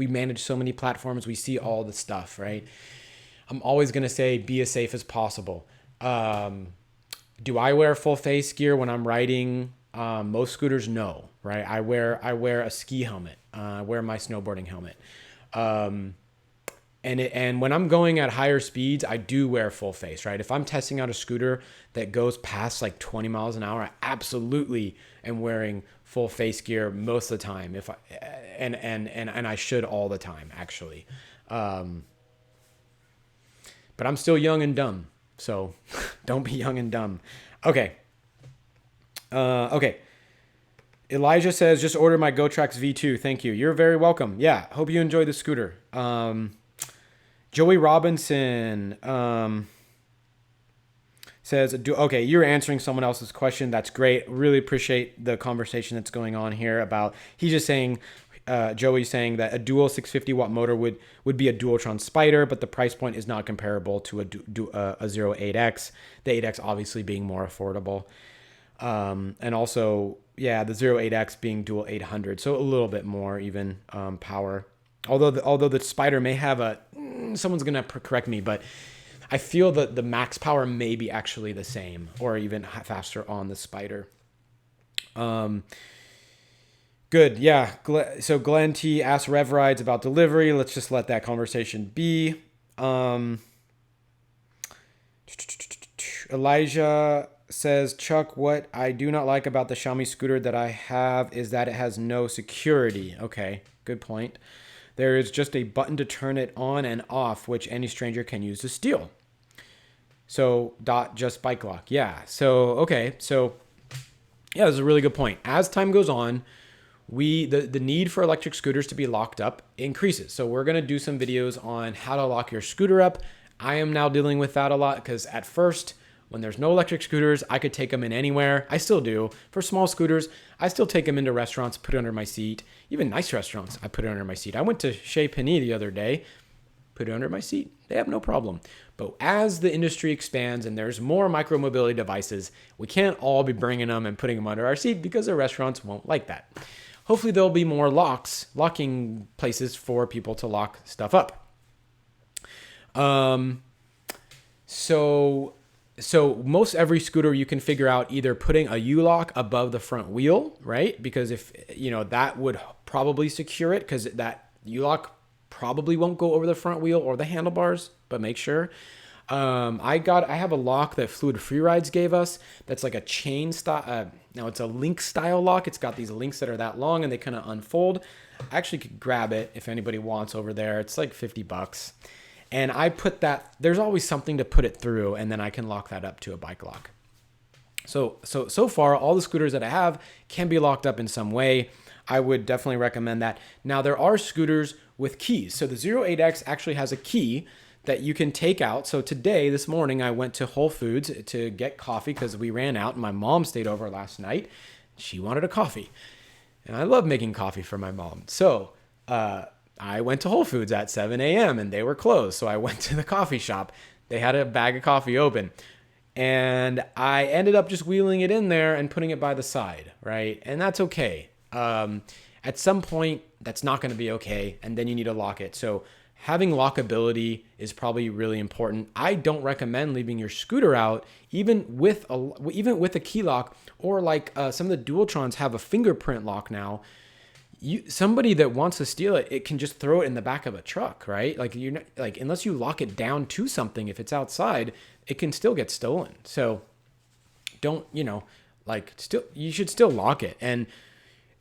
[SPEAKER 1] manage so many platforms. We see all the stuff, right? I'm always going to say be as safe as possible. Do I wear full face gear when I'm riding? Most scooters, no, right? I wear a ski helmet. I wear my snowboarding helmet. And when I'm going at higher speeds, I do wear full face, right? If I'm testing out a scooter that goes past like 20 miles an hour, I absolutely am wearing full face gear most of the time. And I should all the time, actually. But I'm still young and dumb, so don't be young and dumb. Okay. Okay. Elijah says, just order my GoTrax V2. Thank you. You're very welcome. Yeah. Hope you enjoy the scooter. Joey Robinson says, okay, you're answering someone else's question. That's great. Really appreciate the conversation that's going on here about, he's just saying, Joey's saying that a dual 650 watt motor would be a Dualtron Spider, but the price point is not comparable to a 08X, the 8X obviously being more affordable. And also, yeah, the 08X being dual 800, so a little bit more even power. Although the Spider may have someone's gonna correct me, but I feel that the max power may be actually the same or even faster on the Spider. Good, yeah. So Glenn T asked Rev Rides about delivery. Let's just let that conversation be. Elijah says, Chuck, what I do not like about the Xiaomi scooter that I have is that it has no security. Okay, good point. There is just a button to turn it on and off, which any stranger can use to steal. So, just bike lock. Yeah, so, okay. So, yeah, that's a really good point. As time goes on, the need for electric scooters to be locked up increases. So we're going to do some videos on how to lock your scooter up. I am now dealing with that a lot because at first, when there's no electric scooters, I could take them in anywhere. I still do. For small scooters, I still take them into restaurants, put it under my seat. Even nice restaurants, I put it under my seat. I went to Chez Panisse the other day, put it under my seat. They have no problem. But as the industry expands and there's more micromobility devices, we can't all be bringing them and putting them under our seat because the restaurants won't like that. Hopefully there'll be more locking places for people to lock stuff up. So most every scooter you can figure out either putting a U-lock above the front wheel, right? Because if, that would probably secure it because that U-lock probably won't go over the front wheel or the handlebars, but make sure. I have a lock that Fluid Free Rides gave us. That's like a chain style. Now it's a link style lock. It's got these links that are that long and they kind of unfold. I actually could grab it if anybody wants over there. It's like $50. And I put that, there's always something to put it through, and then I can lock that up to a bike lock. So far, all the scooters that I have can be locked up in some way. I would definitely recommend that. Now, there are scooters with keys. So the 08X actually has a key that you can take out. So today, this morning, I went to Whole Foods to get coffee because we ran out, and my mom stayed over last night. She wanted a coffee, and I love making coffee for my mom. So I went to Whole Foods at 7 a.m. and they were closed. So I went to the coffee shop. They had a bag of coffee open, and I ended up just wheeling it in there and putting it by the side, right? And that's okay. At some point, that's not going to be okay, and then you need to lock it. So having lockability is probably really important. I don't recommend leaving your scooter out, even with a key lock, or like some of the Dualtrons have a fingerprint lock now. Somebody that wants to steal it, it can just throw it in the back of a truck, right? Like you're not, like, unless you lock it down to something, if it's outside, it can still get stolen. So don't, you should still lock it. And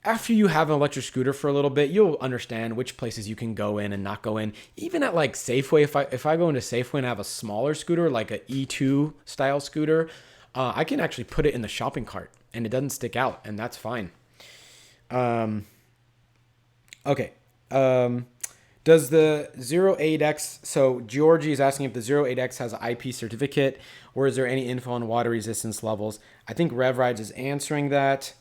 [SPEAKER 1] after you have an electric scooter for a little bit, you'll understand which places you can go in and not go in. Even at like Safeway, if I go into Safeway and have a smaller scooter, like a E2 style scooter, I can actually put it in the shopping cart and it doesn't stick out, and that's fine. Okay. Does the 08X, so Georgie is asking if the 08X has an IP certificate, or is there any info on water resistance levels? I think RevRides is answering that.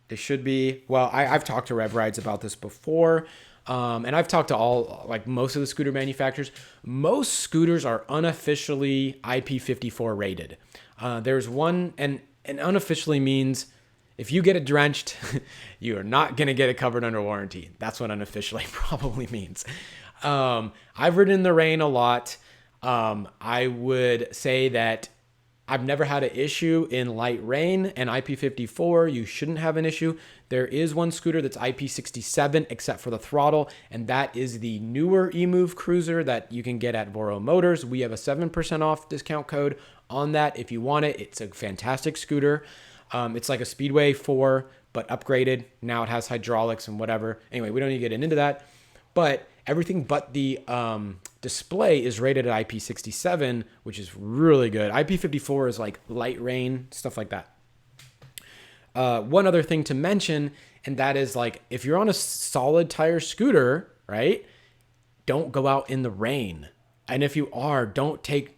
[SPEAKER 1] They should be. Well, I've talked to RevRides about this before, and I've talked to most of the scooter manufacturers. Most scooters are unofficially IP54 rated. There's one, and unofficially means if you get it drenched, you are not going to get it covered under warranty. That's what unofficially probably means. I've ridden in the rain a lot. I would say that I've never had an issue in light rain, and IP54, you shouldn't have an issue. There is one scooter that's IP67 except for the throttle, and that is the newer Emove Cruiser that you can get at Voro Motors. We have a 7% off discount code on that if you want it. It's a fantastic scooter. It's like a Speedway 4, but upgraded. Now it has hydraulics and whatever. Anyway, we don't need to get into that. But everything but the display is rated at IP67, which is really good. IP54 is like light rain, stuff like that. One other thing to mention, and that is like if you're on a solid tire scooter, right, don't go out in the rain. And if you are, don't take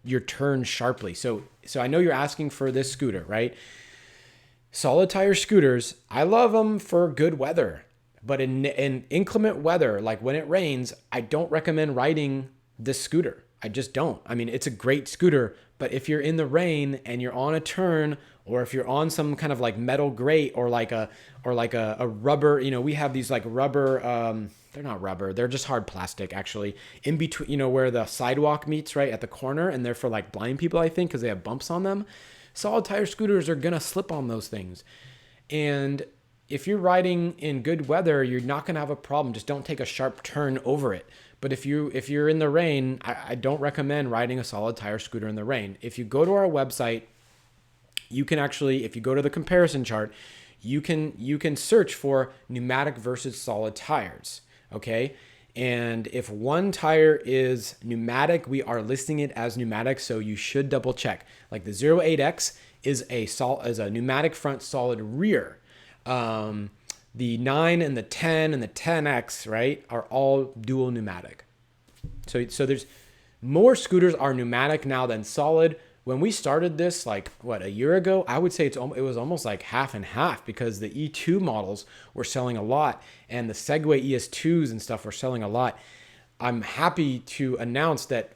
[SPEAKER 1] your turn sharply. So I know you're asking for this scooter, right? Solid tire scooters, I love them for good weather. But in inclement weather, like when it rains, I don't recommend riding this scooter. I just don't. I mean, it's a great scooter, but if you're in the rain and you're on a turn, or if you're on some kind of like metal grate or like a rubber, we have these like rubber, they're not rubber, they're just hard plastic actually, in between, where the sidewalk meets right at the corner, and they're for like blind people, I think, because they have bumps on them. Solid tire scooters are gonna slip on those things. And if you're riding in good weather, you're not going to have a problem. Just don't take a sharp turn over it. But if you're in the rain, I don't recommend riding a solid tire scooter in the rain. If you go to our website, you can actually, if you go to the comparison chart, you can search for pneumatic versus solid tires. Okay. And if one tire is pneumatic, we are listing it as pneumatic. So you should double check. Like the 08X is a pneumatic front, solid rear. The 9 and the 10 and the 10X, right, are all dual pneumatic. So there's more scooters are pneumatic now than solid. When we started this, like a year ago, I would say it was almost like half and half, because the E2 models were selling a lot and the Segway ES2s and stuff were selling a lot. I'm happy to announce that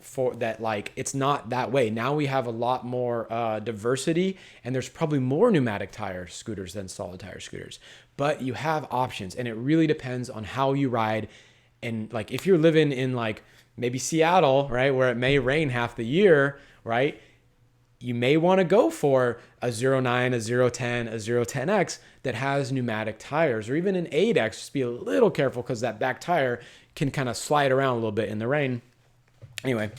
[SPEAKER 1] it's not that way. Now we have a lot more diversity, and there's probably more pneumatic tire scooters than solid tire scooters. But you have options, and it really depends on how you ride. And like if you're living in like maybe Seattle, right, where it may rain half the year, right, you may want to go for a 09, a 010, a 010X that has pneumatic tires, or even an 8X. Just be a little careful, because that back tire can kind of slide around a little bit in the rain. Anyway.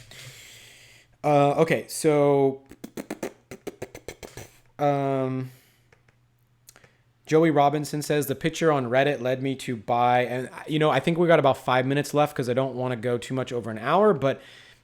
[SPEAKER 1] Okay, so Joey Robinson says the picture on Reddit led me to buy, and I think we got about 5 minutes left because I don't want to go too much over an hour, but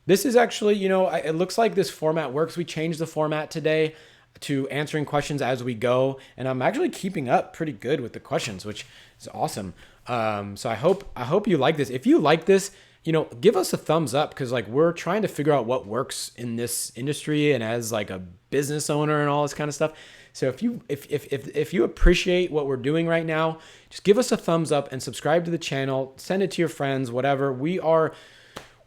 [SPEAKER 1] this is actually, it looks like this format works. We changed the format today to answering questions as we go, and I'm actually keeping up pretty good with the questions, which is awesome. So I hope you like this. If you like this, give us a thumbs up, because like we're trying to figure out what works in this industry and as like a business owner and all this kind of stuff. So if you appreciate what we're doing right now, just give us a thumbs up and subscribe to the channel, send it to your friends, whatever.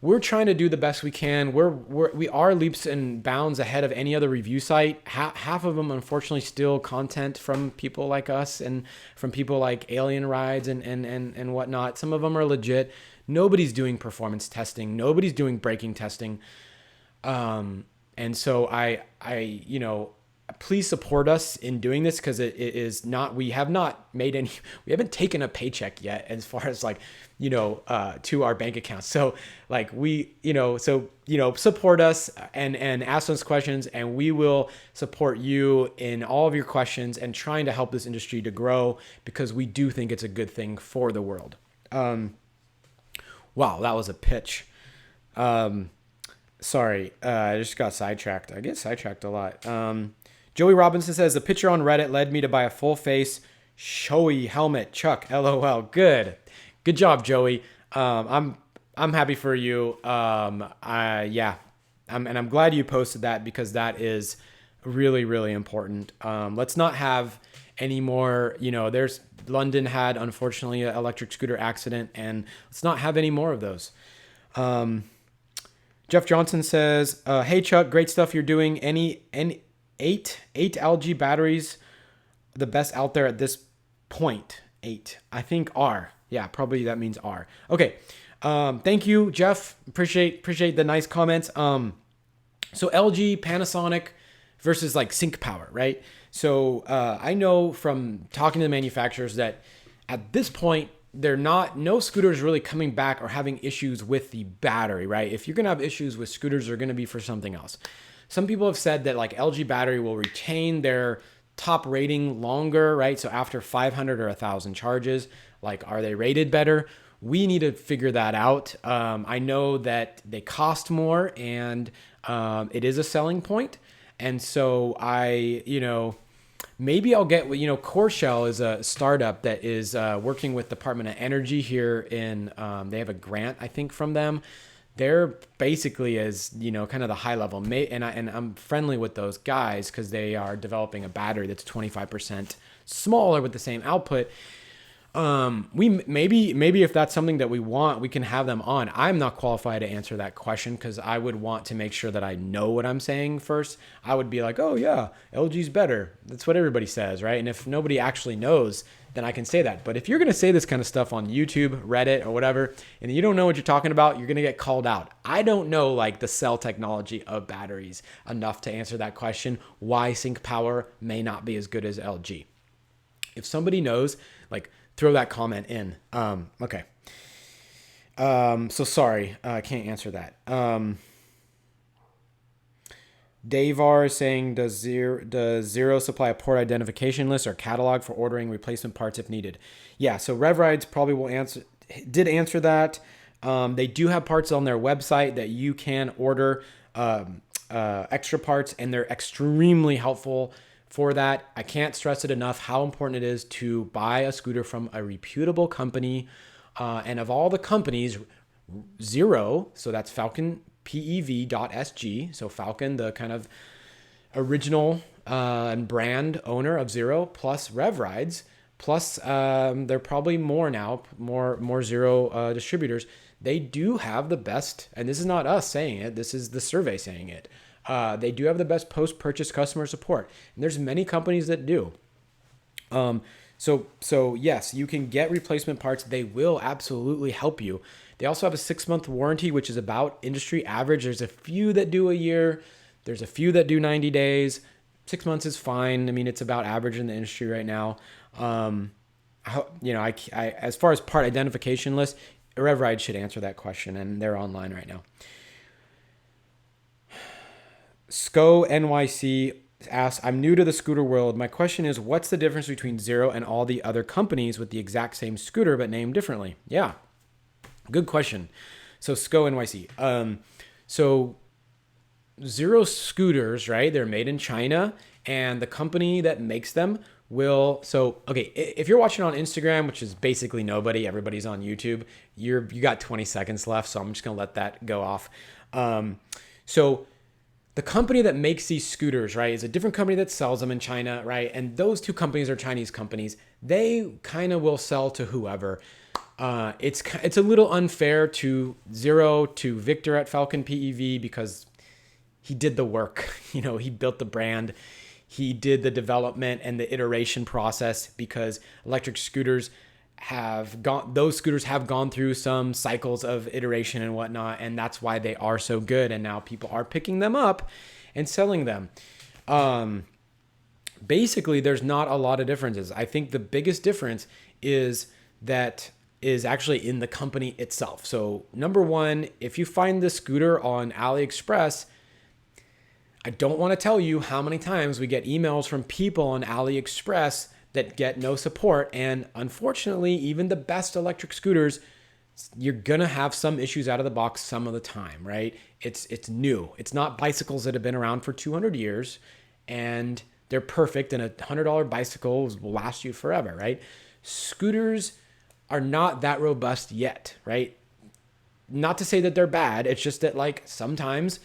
[SPEAKER 1] We're trying to do the best we can. We are leaps and bounds ahead of any other review site. Half of them, unfortunately, still content from people like us and from people like Alien Rides and whatnot. Some of them are legit. Nobody's doing performance testing. Nobody's doing braking testing. And so please support us in doing this, because it is not, we haven't taken a paycheck yet as far as like, to our bank accounts. So like support us and ask us questions, and we will support you in all of your questions and trying to help this industry to grow, because we do think it's a good thing for the world. Wow, that was a pitch. Sorry, I just got sidetracked. I get sidetracked a lot. Joey Robinson says, the picture on Reddit led me to buy a full face Shoei helmet. Chuck, LOL. Good job, Joey. I'm happy for you. I'm glad you posted that, because that is really, really important. Let's not have any more, London had, unfortunately, an electric scooter accident, and let's not have any more of those. Jeff Johnson says, hey Chuck, great stuff you're doing. Any 8 LG batteries, the best out there at this point? 8, I think R. Yeah, probably that means R. Okay. Thank you, Jeff. Appreciate the nice comments. So LG, Panasonic versus like Sync Power, right? So I know from talking to the manufacturers that at this point, no scooters really coming back or having issues with the battery, right? If you're going to have issues with scooters, they're going to be for something else. Some people have said that like LG battery will retain their top rating longer, right? So after 500 or 1,000 charges, like, are they rated better? We need to figure that out. I know that they cost more, and it is a selling point. And so maybe I'll get, Coreshell is a startup that is working with Department of Energy here in, they have a grant, I think, from them. They're basically as, kind of the high level, and I'm friendly with those guys because they are developing a battery that's 25% smaller with the same output. Maybe if that's something that we want, we can have them on. I'm not qualified to answer that question, because I would want to make sure that I know what I'm saying first. I would be like, oh yeah, LG's better. That's what everybody says, right? And if nobody actually knows, then I can say that. But if you're going to say this kind of stuff on YouTube, Reddit, or whatever, and you don't know what you're talking about, you're going to get called out. I don't know like the cell technology of batteries enough to answer that question, why Sync Power may not be as good as LG. If somebody knows, like, throw that comment in. Okay. So sorry, I can't answer that. Davar is saying, does Zero supply a port identification list or catalog for ordering replacement parts if needed? Yeah, so RevRides probably did answer that. They do have parts on their website that you can order extra parts, and they're extremely helpful for that. I can't stress it enough how important it is to buy a scooter from a reputable company. And of all the companies, Zero, so that's Falcon PEV.SG. So Falcon, the kind of original and brand owner of Zero, plus RevRides, plus they're probably more now, more Zero distributors. They do have the best, and this is not us saying it, this is the survey saying it. They do have the best post-purchase customer support. And there's many companies that do. So yes, you can get replacement parts. They will absolutely help you. They also have a 6-month warranty, which is about industry average. There's a few that do a year. There's a few that do 90 days. 6 months is fine. I mean, it's about average in the industry right now. As far as part identification list, RevRide should answer that question, and they're online right now. SCO NYC asks, I'm new to the scooter world. My question is, what's the difference between Zero and all the other companies with the exact same scooter but named differently? Yeah, good question. So SCO NYC. So Zero scooters, right? They're made in China, and the company that makes them okay, if you're watching on Instagram, which is basically nobody, everybody's on YouTube, you got 20 seconds left, so I'm just gonna let that go off. So the company that makes these scooters, right, is a different company that sells them in China, right? And those two companies are Chinese companies. They kind of will sell to whoever. It's a little unfair to Zero, to Victor at Falcon PEV, because he did the work. He built the brand. He did the development and the iteration process, because electric scooters have gone through some cycles of iteration and whatnot, and that's why they are so good. And now people are picking them up and selling them. Basically, there's not a lot of differences. I think the biggest difference is actually in the company itself. So number one, if you find the scooter on AliExpress, I don't want to tell you how many times we get emails from people on AliExpress that get no support. And unfortunately, even the best electric scooters, you're going to have some issues out of the box some of the time, right? It's new. It's not bicycles that have been around for 200 years and they're perfect, and a $100 bicycle will last you forever, right? Scooters are not that robust yet, right? Not to say that they're bad. It's just that, like, sometimes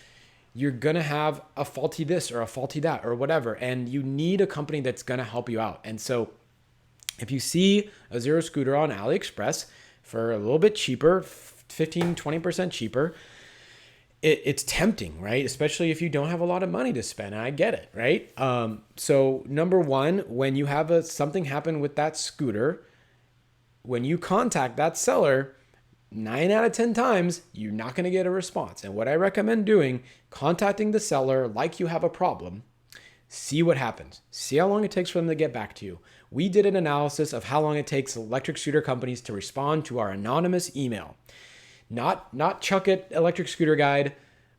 [SPEAKER 1] you're going to have a faulty this or a faulty that or whatever, and you need a company that's going to help you out. And so if you see a Zero scooter on AliExpress for a little bit cheaper, 15, 20% cheaper, it's tempting, right? Especially if you don't have a lot of money to spend. And I get it, right? So number one, when you have something happen with that scooter, when you contact that seller, 9 out of 10 times, you're not going to get a response. And what I recommend doing, contacting the seller like you have a problem, see what happens. See how long it takes for them to get back to you. We did an analysis of how long it takes electric scooter companies to respond to our anonymous email. Not Chuck It Electric Scooter Guide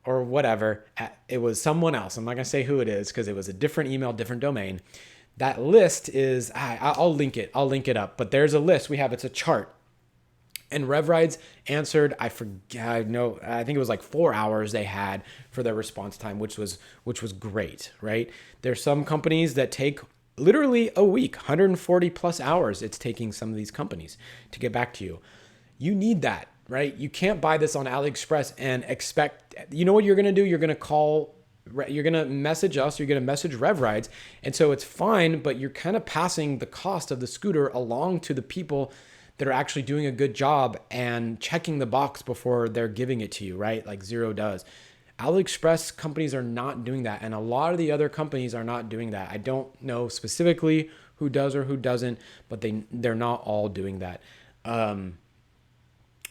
[SPEAKER 1] or whatever. It was someone else. I'm not going to say who it is because it was a different email, different domain. That list is, I'll link it. I'll link it up. But there's a list we have. It's a chart. And RevRides answered, I think it was like 4 hours they had for their response time, which was great, right? There's some companies that take literally a week, 140 plus hours it's taking some of these companies to get back to you. You need that, right? You can't buy this on AliExpress and expect, you know what you're going to do? You're going to message us, you're going to message RevRides. And so it's fine, but you're kind of passing the cost of the scooter along to the people that are actually doing a good job and checking the box before they're giving it to you, right? Like Zero does. AliExpress companies are not doing that. And a lot of the other companies are not doing that. I don't know specifically who does or who doesn't, but they're not all doing that.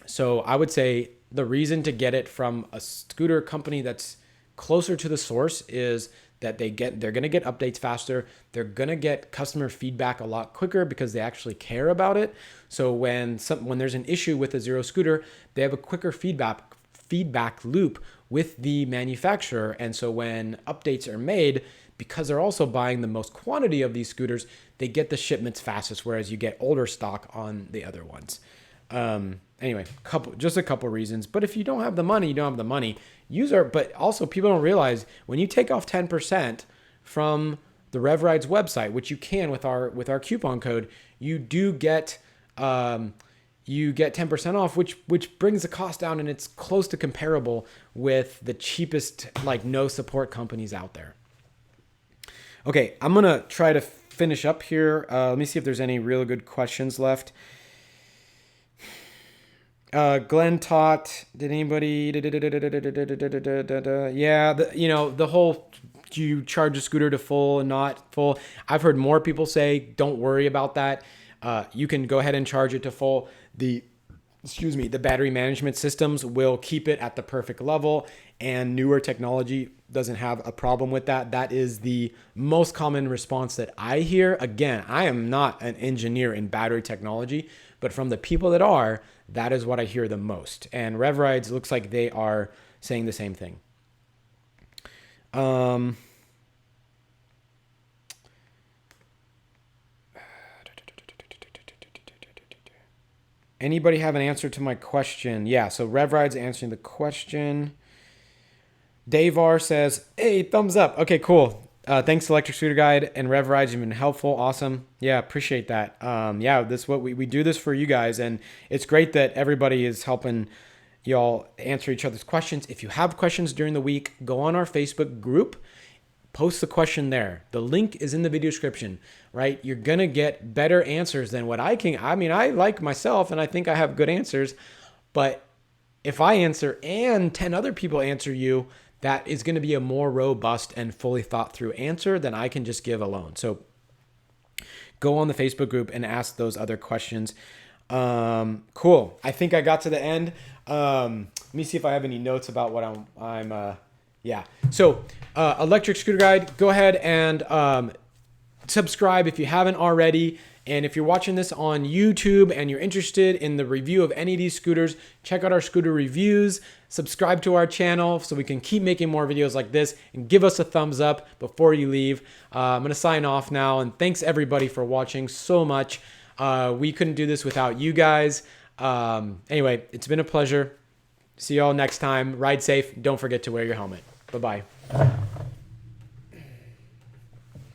[SPEAKER 1] So I would say the reason to get it from a scooter company that's closer to the source is that they're going to get updates faster. They're going to get customer feedback a lot quicker because they actually care about it. So when there's an issue with a Zero scooter, they have a quicker feedback loop with the manufacturer. And so when updates are made, because they're also buying the most quantity of these scooters, they get the shipments fastest, whereas you get older stock on the other ones. Anyway, just a couple reasons. But if you don't have the money, you don't have the money. But also people don't realize when you take off 10% from the RevRides website, which you can with our coupon code, you do get 10% off, which brings the cost down, and it's close to comparable with the cheapest like no support companies out there. Okay, I'm gonna try to finish up here. Let me see if there's any really good questions left. Glenn taught, did anybody, yeah, the whole, you charge a scooter to full and not full. I've heard more people say, don't worry about that. You can go ahead and charge it to full. The battery management systems will keep it at the perfect level, and newer technology doesn't have a problem with that. That is the most common response that I hear. Again, I am not an engineer in battery technology, but from the people that are, that is what I hear the most. And RevRides looks like they are saying the same thing. Anybody have an answer to my question? Yeah, so RevRide's answering the question. Davar says, hey, thumbs up. Okay, cool. Thanks, Electric Scooter Guide and Rev Rides. You've been helpful. Awesome. Yeah, appreciate that. Yeah, this what we do this for you guys, and it's great that everybody is helping y'all answer each other's questions. If you have questions during the week, go on our Facebook group, post the question there. The link is in the video description, right? You're going to get better answers than what I can. I mean, I like myself and I think I have good answers, but if I answer and 10 other people answer you, that is going to be a more robust and fully thought through answer than I can just give alone. So go on the Facebook group and ask those other questions. Cool. I think I got to the end. Let me see if I have any notes about what yeah. So, Electric Scooter Guide, go ahead and subscribe if you haven't already. And if you're watching this on YouTube and you're interested in the review of any of these scooters, check out our scooter reviews, subscribe to our channel so we can keep making more videos like this, and give us a thumbs up before you leave. I'm going to sign off now, and thanks everybody for watching so much. We couldn't do this without you guys. Anyway, it's been a pleasure. See you all next time. Ride safe. Don't forget to wear your helmet. Bye-bye.